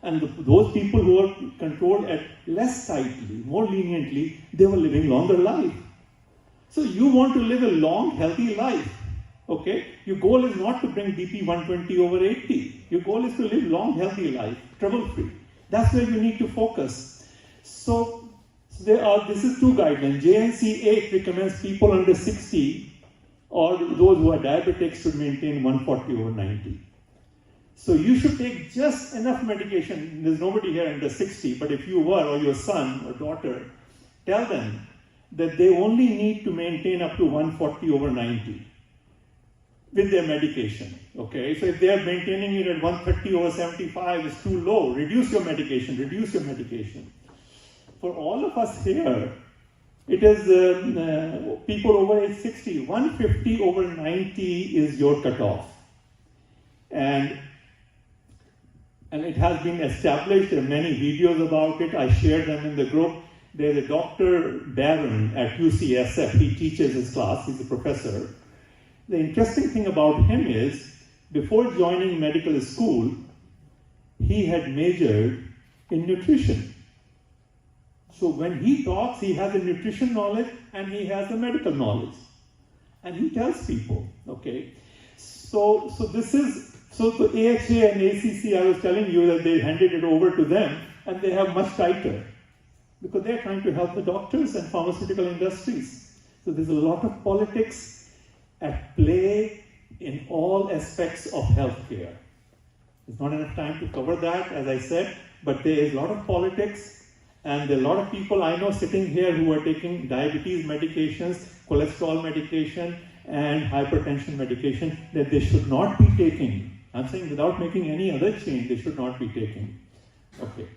And those people who were controlled at less tightly, more leniently, they were living longer life. So you want to live a long, healthy life, okay? Your goal is not to bring BP 120 over 80. Your goal is to live long, healthy life, trouble-free. That's where you need to focus. So this is 2 guidelines. JNC 8 recommends people under 60 or those who are diabetics should maintain 140 over 90. So you should take just enough medication. There's nobody here under 60, but if you were, or your son or daughter, tell them that they only need to maintain up to 140 over 90 with their medication, okay? So if they are maintaining it at 130 over 75, it's too low. Reduce your medication. For all of us here, it is people over age 60. 150 over 90 is your cutoff. And it has been established. There are many videos about it. I shared them in the group. There's a Dr. Barron at UCSF. He teaches his class. He's a professor. The interesting thing about him is before joining medical school, he had majored in nutrition. So when he talks, he has the nutrition knowledge and he has the medical knowledge. And he tells people, okay. So the AHA and ACC, I was telling you that they handed it over to them and they have much tighter because they're trying to help the doctors and pharmaceutical industries. So there's a lot of politics at play in all aspects of healthcare. There's not enough time to cover that, as I said, but there is a lot of politics, and there are a lot of people I know sitting here who are taking diabetes medications, cholesterol medication, and hypertension medication that they should not be taking. I'm saying without making any other change, they should not be taking. Okay,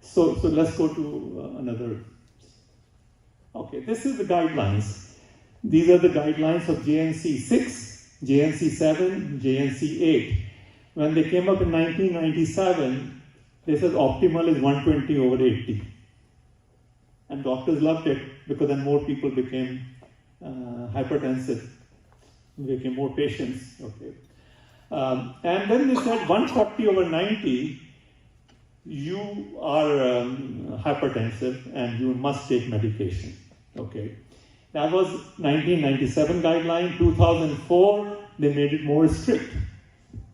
so let's go to another. Okay, this is the guidelines. These are the guidelines of JNC 6, JNC 7, JNC 8. When they came up in 1997, they said optimal is 120 over 80. And doctors loved it because then more people became hypertensive, became more patients. Okay. And then they said 140 over 90, you are hypertensive and you must take medication. Okay. That was 1997 guideline. 2004, they made it more strict.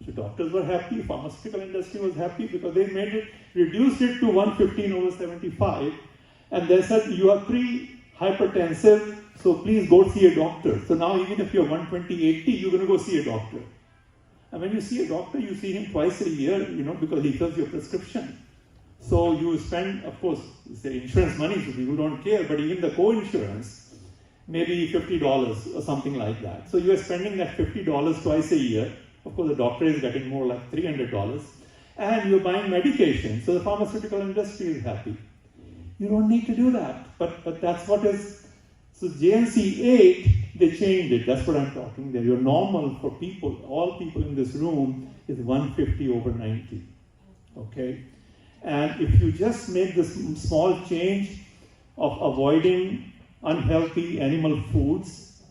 So doctors were happy, pharmaceutical industry was happy because they made it, reduced it to 115 over 75. And they said, you are pre-hypertensive, so please go see a doctor. So now even if you're 120/80, you're going to go see a doctor. And when you see a doctor, you see him twice a year, because he fills your prescription. So you spend, of course, say insurance money, so people don't care, but even the co-insurance, maybe $50 or something like that. So you are spending that $50 twice a year. Of course, the doctor is getting more like $300. And you're buying medication, so the pharmaceutical industry is happy. You don't need to do that, but that's what is. So JNC 8, they changed it. That's what I'm talking there. Your normal for people, all people in this room, is 150 over 90. Okay? And if you just make this small change of avoiding unhealthy animal foods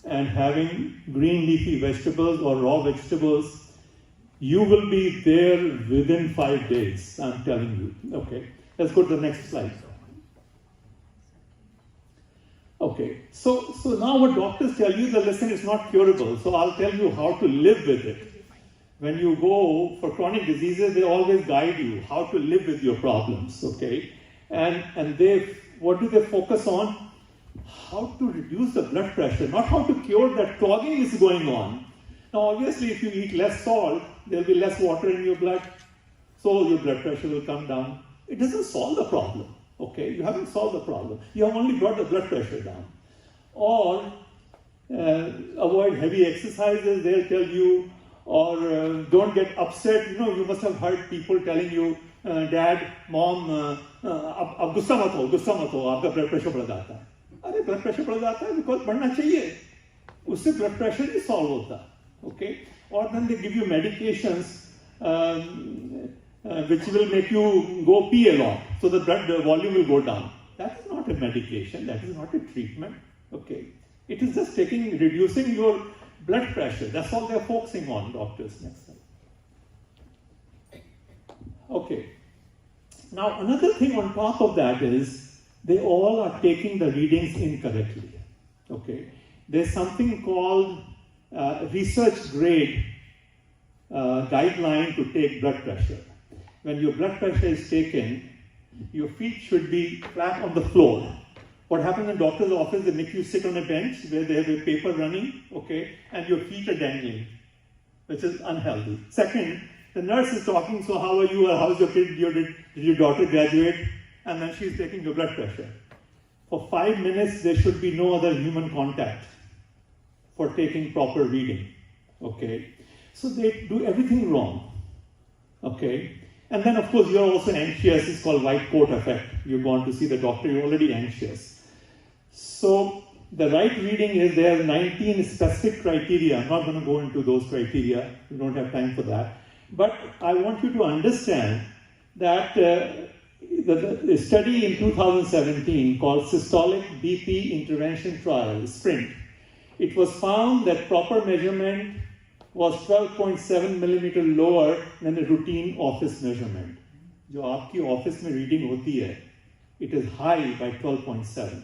and having green leafy vegetables or raw vegetables, you will be there within 5 days, I'm telling you. Okay? Let's go to the next slide. Okay, so now what doctors tell you, listen, it's not curable, so I'll tell you how to live with it. When you go for chronic diseases, they always guide you how to live with your problems, okay? And what do they focus on? How to reduce the blood pressure, not how to cure that clogging is going on. Now obviously if you eat less salt, there'll be less water in your blood, so your blood pressure will come down. It doesn't solve the problem. Okay, you haven't solved the problem. You have only brought the blood pressure down. Or avoid heavy exercises, they'll tell you. Or don't get upset. You must have heard people telling you, Dad, Mom, ab gussa mat ho, aapka blood pressure बढ़ जाता है. अरे blood pressure बढ़ जाता है because बढ़ना चाहिए. उससे blood pressure नहीं solve होता. Okay? Or then they give you medications which will make you go pee a lot, so the blood volume will go down. That is not a medication, that is not a treatment, okay? It is just reducing your blood pressure. That's all they're focusing on, doctors. Next slide. Okay. Now, another thing on top of that is, they all are taking the readings incorrectly, okay? There's something called research grade guideline to take blood pressure. When your blood pressure is taken, your feet should be flat on the floor. What happens in doctor's office, they make you sit on a bench where they have a paper running, okay, and your feet are dangling, which is unhealthy. Second, the nurse is talking, so how are you, or how's your kid, did your daughter graduate? And then she's taking your blood pressure. For 5 minutes, there should be no other human contact for taking proper reading, okay? So they do everything wrong, okay? And then, of course, you're also anxious. It's called white coat effect. You've gone to see the doctor, you're already anxious. So the right reading is there are 19 specific criteria. I'm not going to go into those criteria. We don't have time for that. But I want you to understand that the study in 2017 called Systolic BP Intervention Trial, SPRINT, it was found that proper measurement was 12.7 millimeter lower than the routine office measurement. जो आपकी office में reading होती है, it is high by 12.7.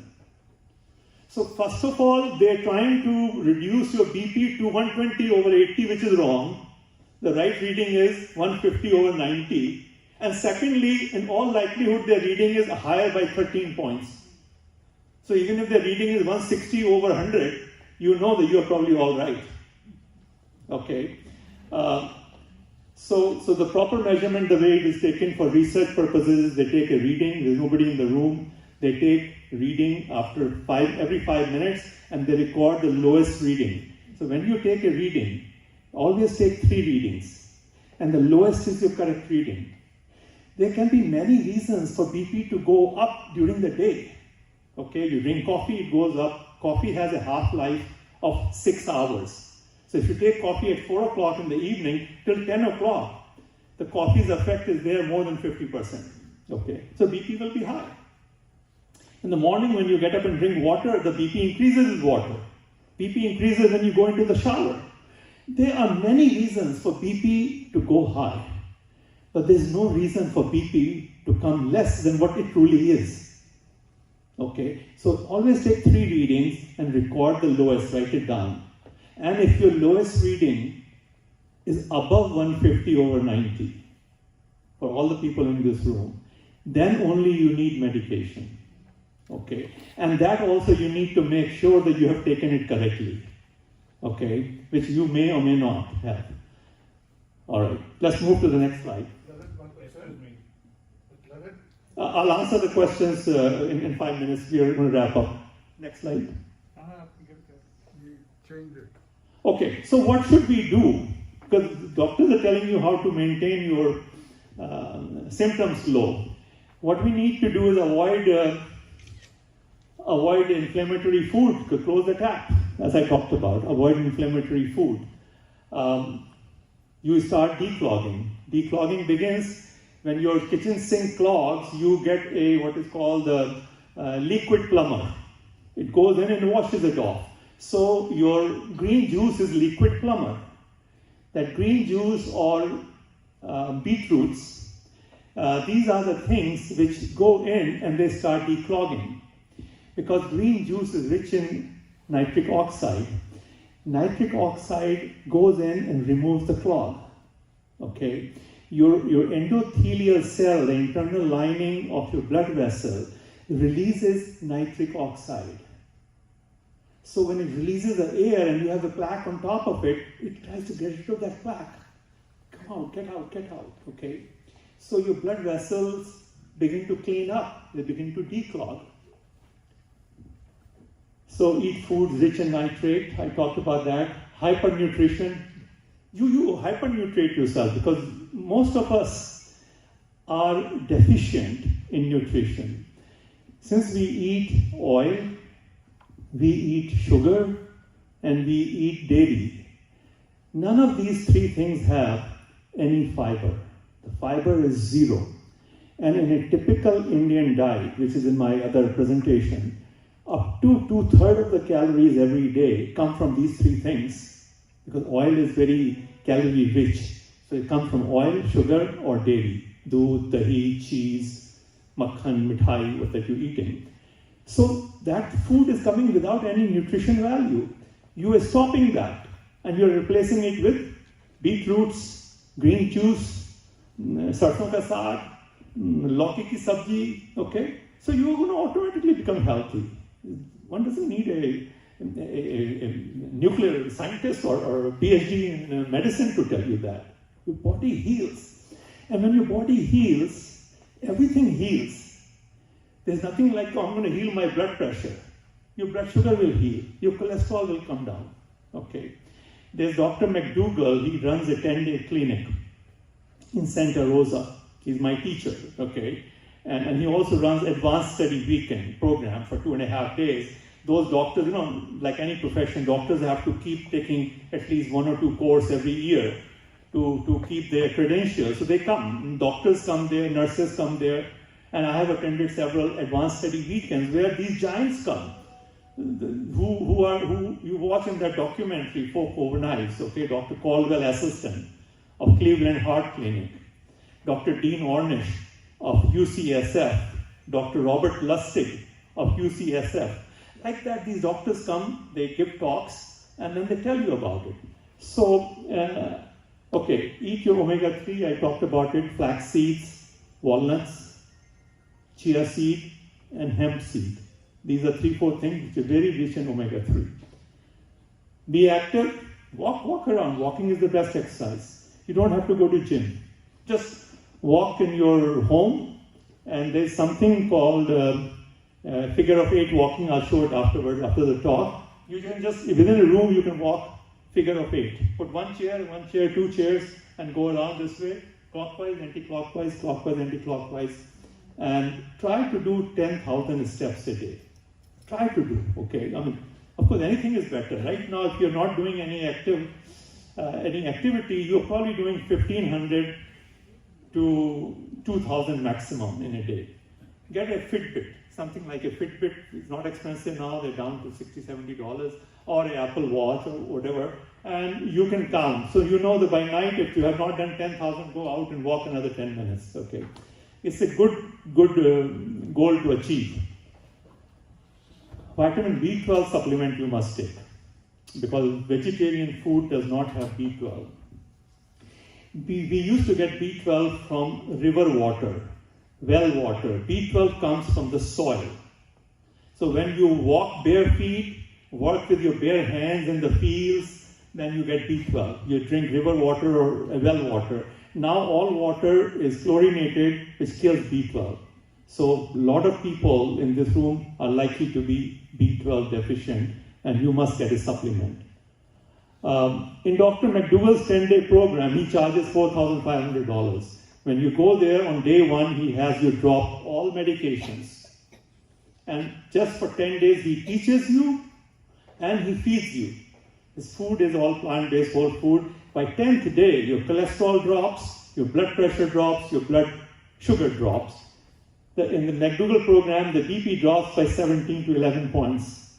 So first of all, they're trying to reduce your BP to 120 over 80, which is wrong. The right reading is 150 over 90. And secondly, in all likelihood, their reading is higher by 13 points. So even if their reading is 160 over 100, you know that you're probably all right. Okay. So the proper measurement, the way it is taken for research purposes, they take a reading, there's nobody in the room, they take reading after every 5 minutes, and they record the lowest reading. So when you take a reading, always take 3 readings, and the lowest is your correct reading. There can be many reasons for BP to go up during the day. Okay, you drink coffee, it goes up. Coffee has a half-life of 6 hours. So if you take coffee at 4 o'clock in the evening till 10 o'clock, the coffee's effect is there more than 50%. Okay, so BP will be high. In the morning when you get up and drink water, the BP increases with water. BP increases when you go into the shower. There are many reasons for BP to go high, but there's no reason for BP to come less than what it truly is. Okay, so always take 3 readings and record the lowest, write it down. And if your lowest reading is above 150 over 90, for all the people in this room, then only you need medication. Okay, and that also you need to make sure that you have taken it correctly. Okay, which you may or may not have. All right, let's move to the next slide. I'll answer the questions in 5 minutes. We are going to wrap up. Next slide. We changed it. Okay, so what should we do? Because doctors are telling you how to maintain your symptoms low. What we need to do is avoid inflammatory food, to close the tap, as I talked about. Avoid inflammatory food. You start declogging. Declogging begins when your kitchen sink clogs, you get what is called a liquid plumber. It goes in and washes it off. So your green juice is liquid plumber. That green juice or beetroots, these are the things which go in and they start declogging. Because green juice is rich in nitric oxide. Nitric oxide goes in and removes the clog. Okay? Your endothelial cell, the internal lining of your blood vessel, releases nitric oxide. So when it releases the air and you have the plaque on top of it, it tries to get rid of that plaque. Come out, get out, get out, okay? So your blood vessels begin to clean up, they begin to declog. So eat foods rich in nitrate, I talked about that. Hypernutrition, you hypernutrate yourself because most of us are deficient in nutrition. Since we eat oil, we eat sugar, and we eat dairy. None of these 3 things have any fiber. The fiber is 0. And in a typical Indian diet, which is in my other presentation, up to 2/3 of the calories every day come from these 3 things, because oil is very calorie rich. So it comes from oil, sugar, or dairy. Doodh, dahi, cheese, makhan, mithai, what that you're eating. So that food is coming without any nutrition value. You are stopping that and you're replacing it with beetroots, green juice, sarson ka saag, lauki ki sabji, okay? So you're going to automatically become healthy. One doesn't need a nuclear scientist or a PhD in medicine to tell you that. Your body heals. And when your body heals, everything heals. There's nothing like, oh, I'm going to heal my blood pressure. Your blood sugar will heal. Your cholesterol will come down. Okay. There's Dr. McDougall. He runs a 10-day clinic in Santa Rosa. He's my teacher. Okay. And he also runs advanced study weekend program for 2.5 days. Those doctors, like any profession, doctors have to keep taking at least 1 or 2 courses every year to keep their credentials. So they come. Doctors come there, nurses come there. And I have attended several advanced study weekends where these giants come. who you watch in that documentary, Folk Overnights, okay, Dr. Caldwell Esselstyn of Cleveland Heart Clinic, Dr. Dean Ornish of UCSF, Dr. Robert Lustig of UCSF. Like that, these doctors come, they give talks, and then they tell you about it. So, okay, eat your omega-3, I talked about it, flax seeds, walnuts, chia seed, and hemp seed. These are 3-4 things which are very rich in omega-3. Be active, walk around. Walking is the best exercise. You don't have to go to gym. Just walk in your home, and there's something called figure of 8 walking. I'll show it afterwards, after the talk. You can just, within a room, you can walk figure of 8. Put one chair, 2 chairs, and go around this way, clockwise, anti-clockwise, clockwise, anti-clockwise, and try to do 10,000 steps a day. Try to do, okay? I mean, of course, anything is better. Right now, if you're not doing any activity, you're probably doing 1,500 to 2,000 maximum in a day. Get a Fitbit, something like a Fitbit. It's not expensive now, they're down to $60, $70, or an Apple Watch or whatever, and you can count. So you know that by night, if you have not done 10,000, go out and walk another 10 minutes, okay? It's a good goal to achieve. Vitamin B12 supplement you must take, because vegetarian food does not have B12. We used to get B12 from river water, well water. B12 comes from the soil. So when you walk bare feet, work with your bare hands in the fields, then you get B12. You drink river water or well water. Now all water is chlorinated, which kills B12. So a lot of people in this room are likely to be B12 deficient, and you must get a supplement. In Dr. McDougall's 10-day program, he charges $4,500. When you go there on day 1, he has you drop all medications. And just for 10 days, he teaches you and he feeds you. His food is all plant-based, whole food. By 10th day, your cholesterol drops, your blood pressure drops, your blood sugar drops. In the McDougall program, the BP drops by 17 to 11 points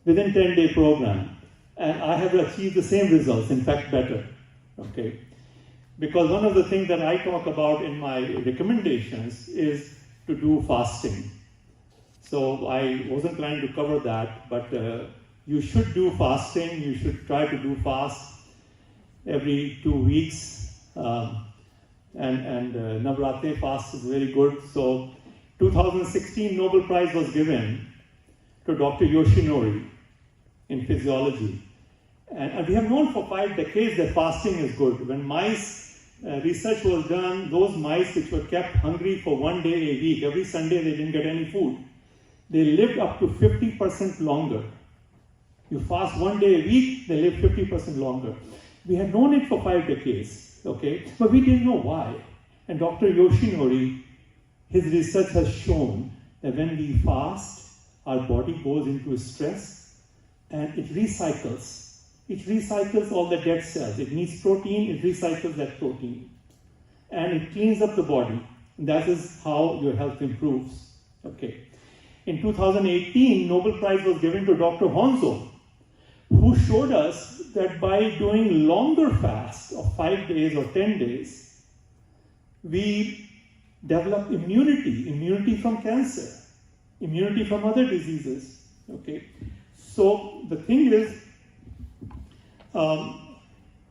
within 10-day program. And I have achieved the same results, in fact, better. Okay? Because one of the things that I talk about in my recommendations is to do fasting. So I wasn't planning to cover that, but you should do fasting. You should try to do fast every 2 weeks. And Navratri fast is very good. So 2016 Nobel Prize was given to Dr. Yoshinori in physiology. And we have known for 5 decades that fasting is good. When mice research was done, those mice which were kept hungry for 1 day a week, every Sunday they didn't get any food, they lived up to 50% longer. You fast 1 day a week, they live 50% longer. We had known it for 5 decades, okay? But we didn't know why. And Dr. Yoshinori, his research has shown that when we fast, our body goes into stress and it recycles. It recycles all the dead cells. It needs protein, it recycles that protein. And it cleans up the body. That is how your health improves. Okay. In 2018, Nobel Prize was given to Dr. Honjo, who showed us that by doing longer fasts of 5 days or 10 days, we develop immunity from cancer, immunity from other diseases. Okay. So the thing is,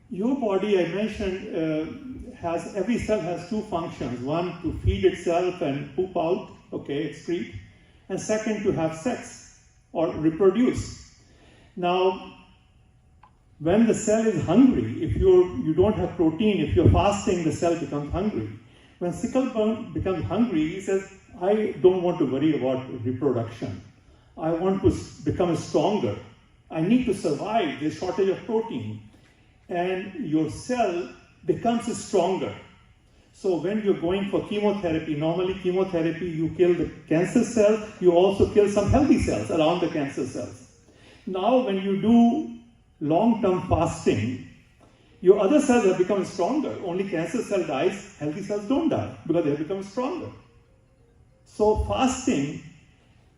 your body, I mentioned, every cell has 2 functions. One, to feed itself and poop out, okay, excrete. And second, to have sex or reproduce. Now, when the cell is hungry, if you don't have protein, if you're fasting, the cell becomes hungry. When sickle becomes hungry, he says, I don't want to worry about reproduction. I want to become stronger. I need to survive this shortage of protein. And your cell becomes stronger. So when you're going for chemotherapy, normally chemotherapy, you kill the cancer cells, you also kill some healthy cells around the cancer cells. Now when you do long-term fasting, your other cells have become stronger. Only cancer cell dies, healthy cells don't die because they have become stronger. So fasting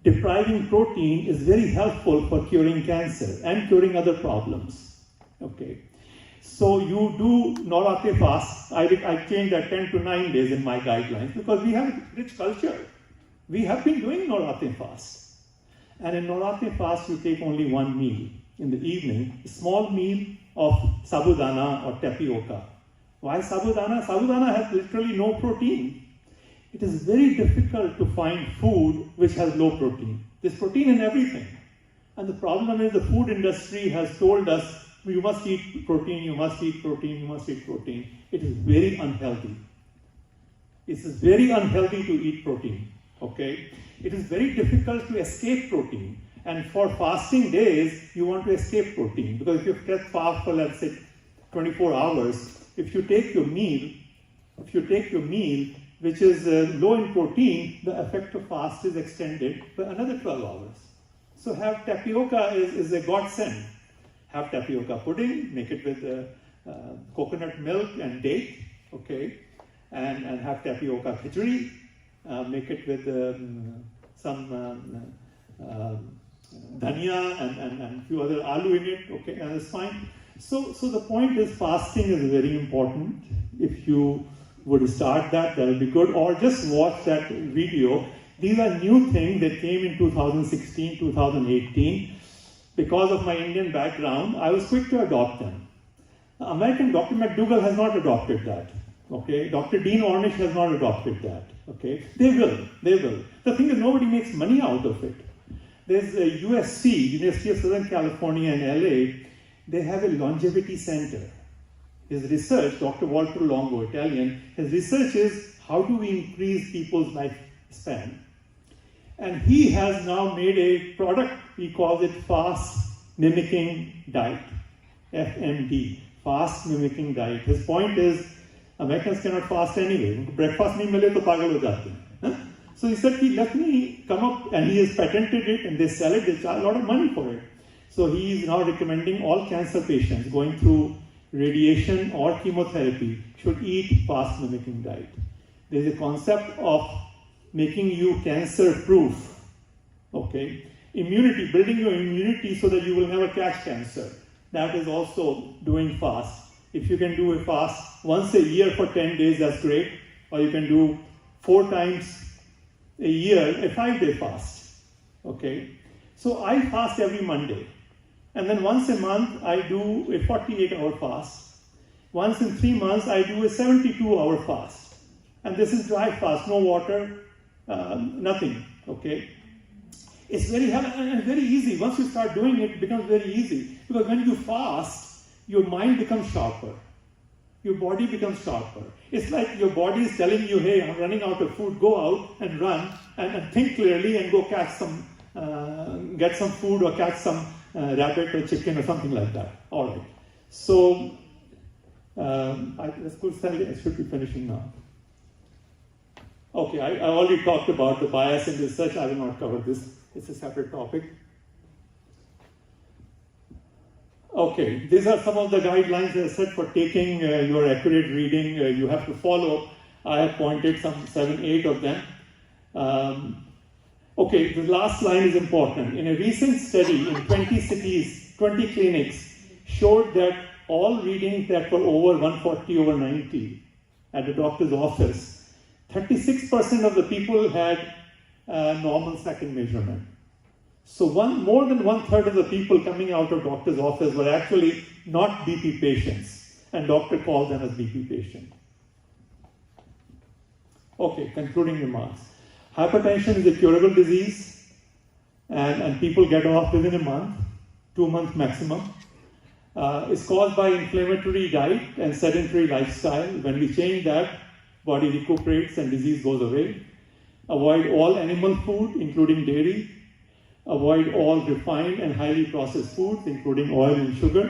depriving protein is very helpful for curing cancer and curing other problems. Okay, so you do Navratri fast. I changed that 10 to 9 days in my guidelines because we have a rich culture. We have been doing Navratri fast. And in Navratri fast, you take only one meal in the evening, a small meal of sabudana or tapioca. Why sabudana? Sabudana has literally no protein. It is very difficult to find food which has low protein. There's protein in everything. And the problem is the food industry has told us, you must eat protein, you must eat protein, you must eat protein. It is very unhealthy. It is very unhealthy to eat protein, okay? It is very difficult to escape protein. And for fasting days, you want to escape protein. Because if you kept fast for, let's say, 24 hours, if you take your meal, which is low in protein, the effect of fast is extended by another 12 hours. So have tapioca is a godsend. Have tapioca pudding, make it with coconut milk and date, okay? And have tapioca khichdi, make it with some dhania and a few other aloo in it, okay, and it's fine. So the point is fasting is very important. If you would start that will be good, or just watch that video. These are new things that came in 2016, 2018. Because of my Indian background, I was quick to adopt them. American Dr. McDougall has not adopted that, okay? Dr. Dean Ornish has not adopted that, okay? They will. The thing is, nobody makes money out of it. There's a USC, University of Southern California in LA, they have a longevity center. His research, Dr. Walter Longo, Italian, his research is how do we increase people's lifespan? And he has now made a product, he calls it fast mimicking diet, FMD, fast mimicking diet. His point is, Americans cannot fast anyway. Breakfast nahi mile to pagal ho jate hain. So he said, let me come up, and he has patented it, and they sell it, they charge a lot of money for it. So he is now recommending all cancer patients going through radiation or chemotherapy should eat fast mimicking diet. There is a concept of making you cancer proof, okay? Immunity, building your immunity so that you will never catch cancer. That is also doing fast. If you can do a fast once a year for 10 days, that's great. Or you can do 4 times a year, a 5-day fast, okay? So I fast every Monday. And then once a month, I do a 48-hour fast. Once in 3 months, I do a 72-hour fast. And this is dry fast, no water, nothing, okay? It's very and very easy. Once you start doing it, it becomes very easy. Because when you fast, your mind becomes sharper. Your body becomes sharper. It's like your body is telling you, hey, I'm running out of food, go out and run and think clearly and go catch some, get some food or catch some rabbit or chicken or something like that. All right. So, I should be finishing now. Okay, I already talked about the bias in research. I will not cover this. It's a separate topic. Okay, these are some of the guidelines that are set for taking your accurate reading. You have to follow. I have pointed some 7, 8 of them. Okay, the last line is important. In a recent study in 20 cities, 20 clinics showed that all readings that were over 140/90 at the doctor's office, 36% of the people had normal second measurement. So more than 1/3 of the people coming out of doctor's office were actually not BP patients, and doctor called them as BP patient. Okay, concluding remarks. Hypertension is a curable disease, and people get off within a month, 2 months maximum. It's caused by inflammatory diet and sedentary lifestyle. When we change that, body recuperates and disease goes away. Avoid all animal food, including dairy. Avoid all refined and highly processed foods, including oil and sugar.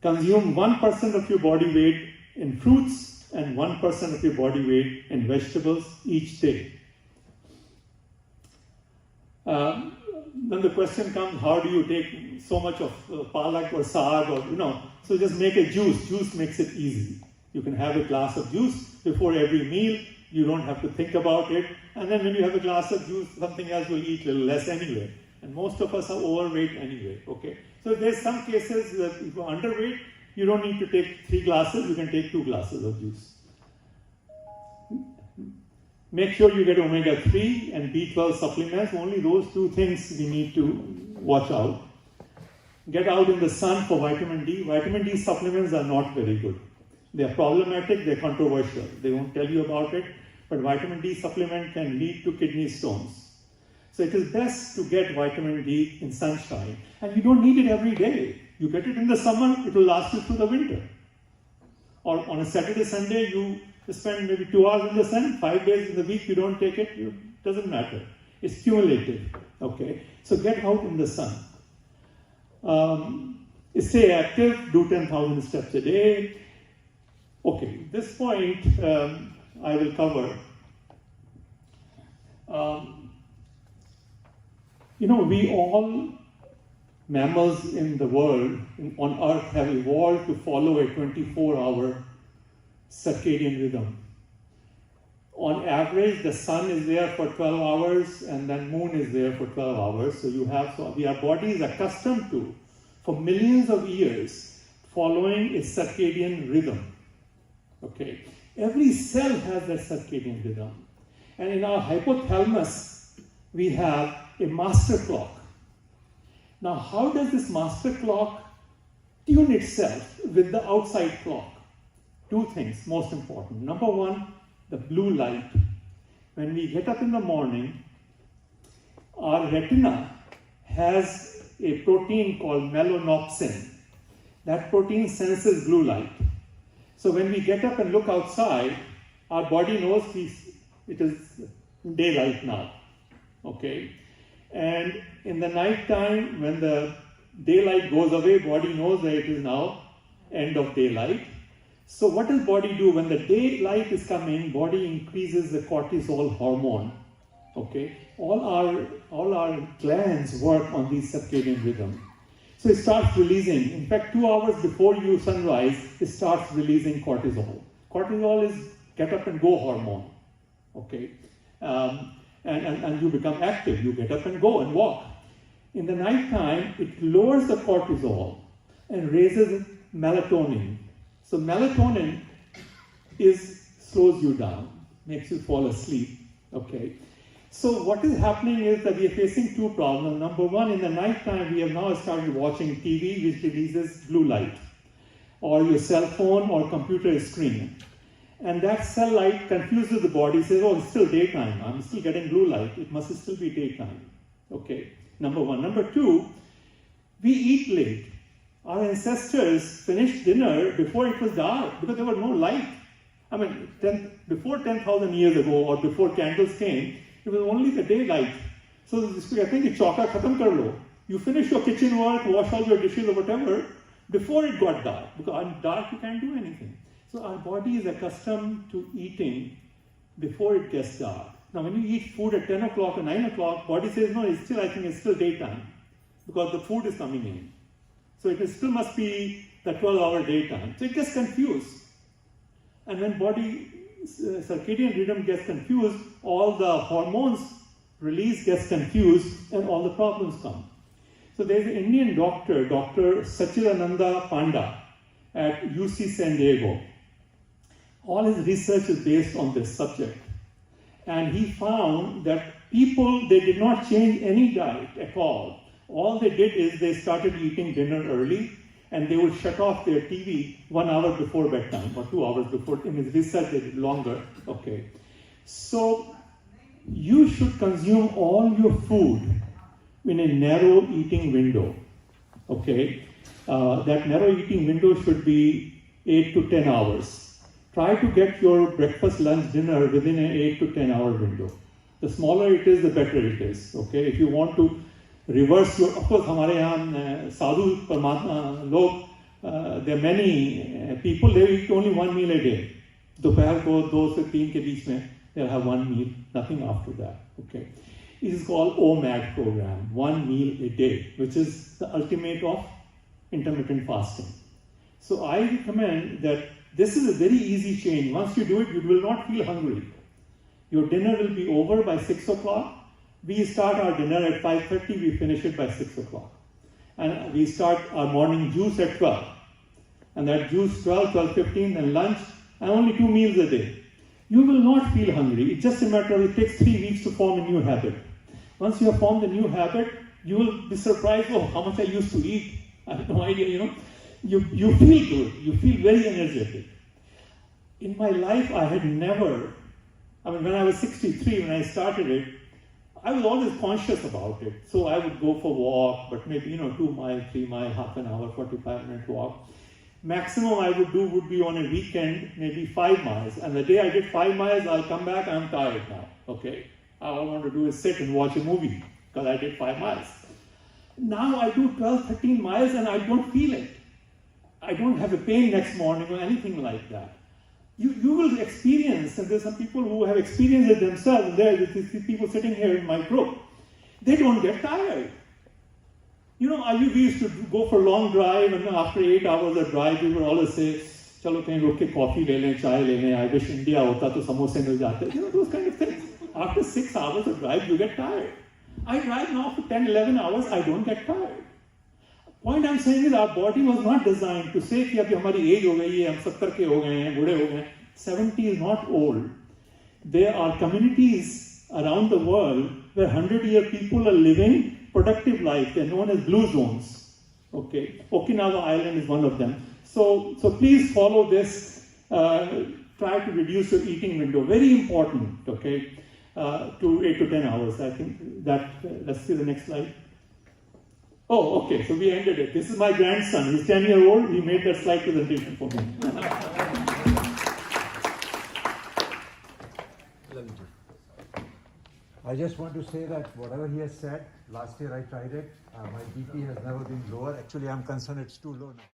Consume 1% of your body weight in fruits and 1% of your body weight in vegetables each day. Then the question comes, how do you take so much of palak or saag or, so just make a juice. Juice makes it easy. You can have a glass of juice before every meal. you don't have to think about it. And then when you have a glass of juice, something else will eat a little less anyway. And most of us are overweight anyway, okay? So there's some cases that if you're underweight, you don't need to take 3 glasses, you can take 2 glasses of juice. Make sure you get omega-3 and B12 supplements. Only those 2 things we need to watch out. Get out in the sun for vitamin D. Vitamin D supplements are not very good. They are problematic, they're controversial. They won't tell you about it, but vitamin D supplement can lead to kidney stones. So it is best to get vitamin D in sunshine. And you don't need it every day. You get it in the summer, it will last you through the winter. Or on a Saturday, Sunday, you spend maybe 2 hours in the sun, 5 days in the week you don't take it, it doesn't matter. It's cumulative, okay? So get out in the sun. Stay active, do 10,000 steps a day. Okay, this point I will cover. We all mammals in the world, on Earth, have evolved to follow a 24-hour circadian rhythm. On average, the sun is there for 12 hours and then moon is there for 12 hours. So our body is accustomed to, for millions of years, following a circadian rhythm. Okay, every cell has that circadian rhythm. And in our hypothalamus, we have a master clock. Now, how does this master clock tune itself with the outside clock? 2 things, most important. Number 1, the blue light. When we get up in the morning, our retina has a protein called melanopsin. That protein senses blue light. So when we get up and look outside, our body knows it is daylight now. Okay? And in the night time, when the daylight goes away, body knows that it is now end of daylight. So what does body do? When the daylight is coming, body increases the cortisol hormone. Okay? All our glands work on these circadian rhythm. So it starts releasing. In fact, 2 hours before you sunrise, it starts releasing cortisol. Cortisol is get up and go hormone. Okay? And you become active. You get up and go and walk. In the night time, it lowers the cortisol and raises melatonin. So melatonin slows you down, makes you fall asleep. Okay. So what is happening is that we are facing 2 problems. Number 1, in the night time, we have now started watching TV, which releases blue light, or your cell phone or computer screen. And that cell light confuses the body, says, oh, it's still daytime. I'm still getting blue light. It must still be daytime. Okay, number 1. Number 2, we eat late. Our ancestors finished dinner before it was dark because there was no light. I mean, before 10,000 years ago or before candles came, it was only the daylight. So I think it's chauka khatam kar lo. You finish your kitchen work, wash all your dishes or whatever, before it got dark. Because in dark you can't do anything. So our body is accustomed to eating before it gets dark. Now when you eat food at 10 o'clock or 9 o'clock, body says, no, I think it's still daytime. Because the food is coming in. So it still must be the 12-hour daytime. So it gets confused. And when body circadian rhythm gets confused, all the hormones release gets confused and all the problems come. So there's an Indian doctor, Dr. Sachidananda Panda at UC San Diego. All his research is based on this subject. And he found that people, they did not change any diet at all. All they did is they started eating dinner early and they would shut off their TV 1 hour before bedtime or 2 hours before. In his research, they did longer. Okay. So you should consume all your food in a narrow eating window. Okay. That narrow eating window should be 8 to 10 hours. Try to get your breakfast, lunch, dinner within an 8 to 10 hour window. The smaller it is, the better it is. Okay. If you want to reverse your, of course, हमारे यहाँ sadhu परमात्मा लोग, there are many people, they eat only 1 meal a day. दोपहर को 2 से 3 के बीच में they'll have 1 meal, nothing after that. Okay, it is called OMAD program, 1 meal a day, which is the ultimate of intermittent fasting. So I recommend that this is a very easy change. Once you do it, you will not feel hungry. Your dinner will be over by 6 o'clock. We start our dinner at 5:30, we finish it by 6 o'clock. And we start our morning juice at 12. And that juice 12, 12:15, then lunch, and only 2 meals a day. You will not feel hungry. It's just a matter of, it takes 3 weeks to form a new habit. Once you have formed a new habit, you will be surprised, oh, how much I used to eat. I have no idea, you know. You feel good. You feel very energetic. In my life, I had never, when I was 63, when I started it, I was always conscious about it. So I would go for a walk, but maybe, 2 miles, 3 miles, half an hour, 45-minute walk. Maximum I would do would be on a weekend, maybe 5 miles. And the day I did 5 miles, I'll come back, I'm tired now, okay? All I want to do is sit and watch a movie, because I did 5 miles. Now I do 12, 13 miles and I don't feel it. I don't have a pain next morning or anything like that. You will experience, and there's some people who have experienced it themselves, there's people sitting here in my group, they don't get tired. We used to go for a long drive, and after 8 hours of drive, we would always say, chalo kahin ruk ke coffee le lein, chai le lein, I wish India hota to samosa mil jate. Those kind of things. After 6 hours of drive, you get tired. I drive now for 10, 11 hours, I don't get tired. Point I'm saying is our body was not designed to say कि अभी हमारी age हो गई है, हम 70 के हो गए हैं, बूढ़े हो गए हैं. 70 is not old. There are communities around the world where 100-year people are living productive life. They're known as blue zones. Okay, Okinawa Island is one of them. So please follow this. Try to reduce your eating window. Very important. Okay, to 8 to 10 hours. I think that. Let's see the next slide. Oh, okay, so we ended it. This is my grandson. He's 10-year-old. He made that slide presentation for me. I just want to say that whatever he has said, last year I tried it. My BP has never been lower. Actually, I'm concerned it's too low now.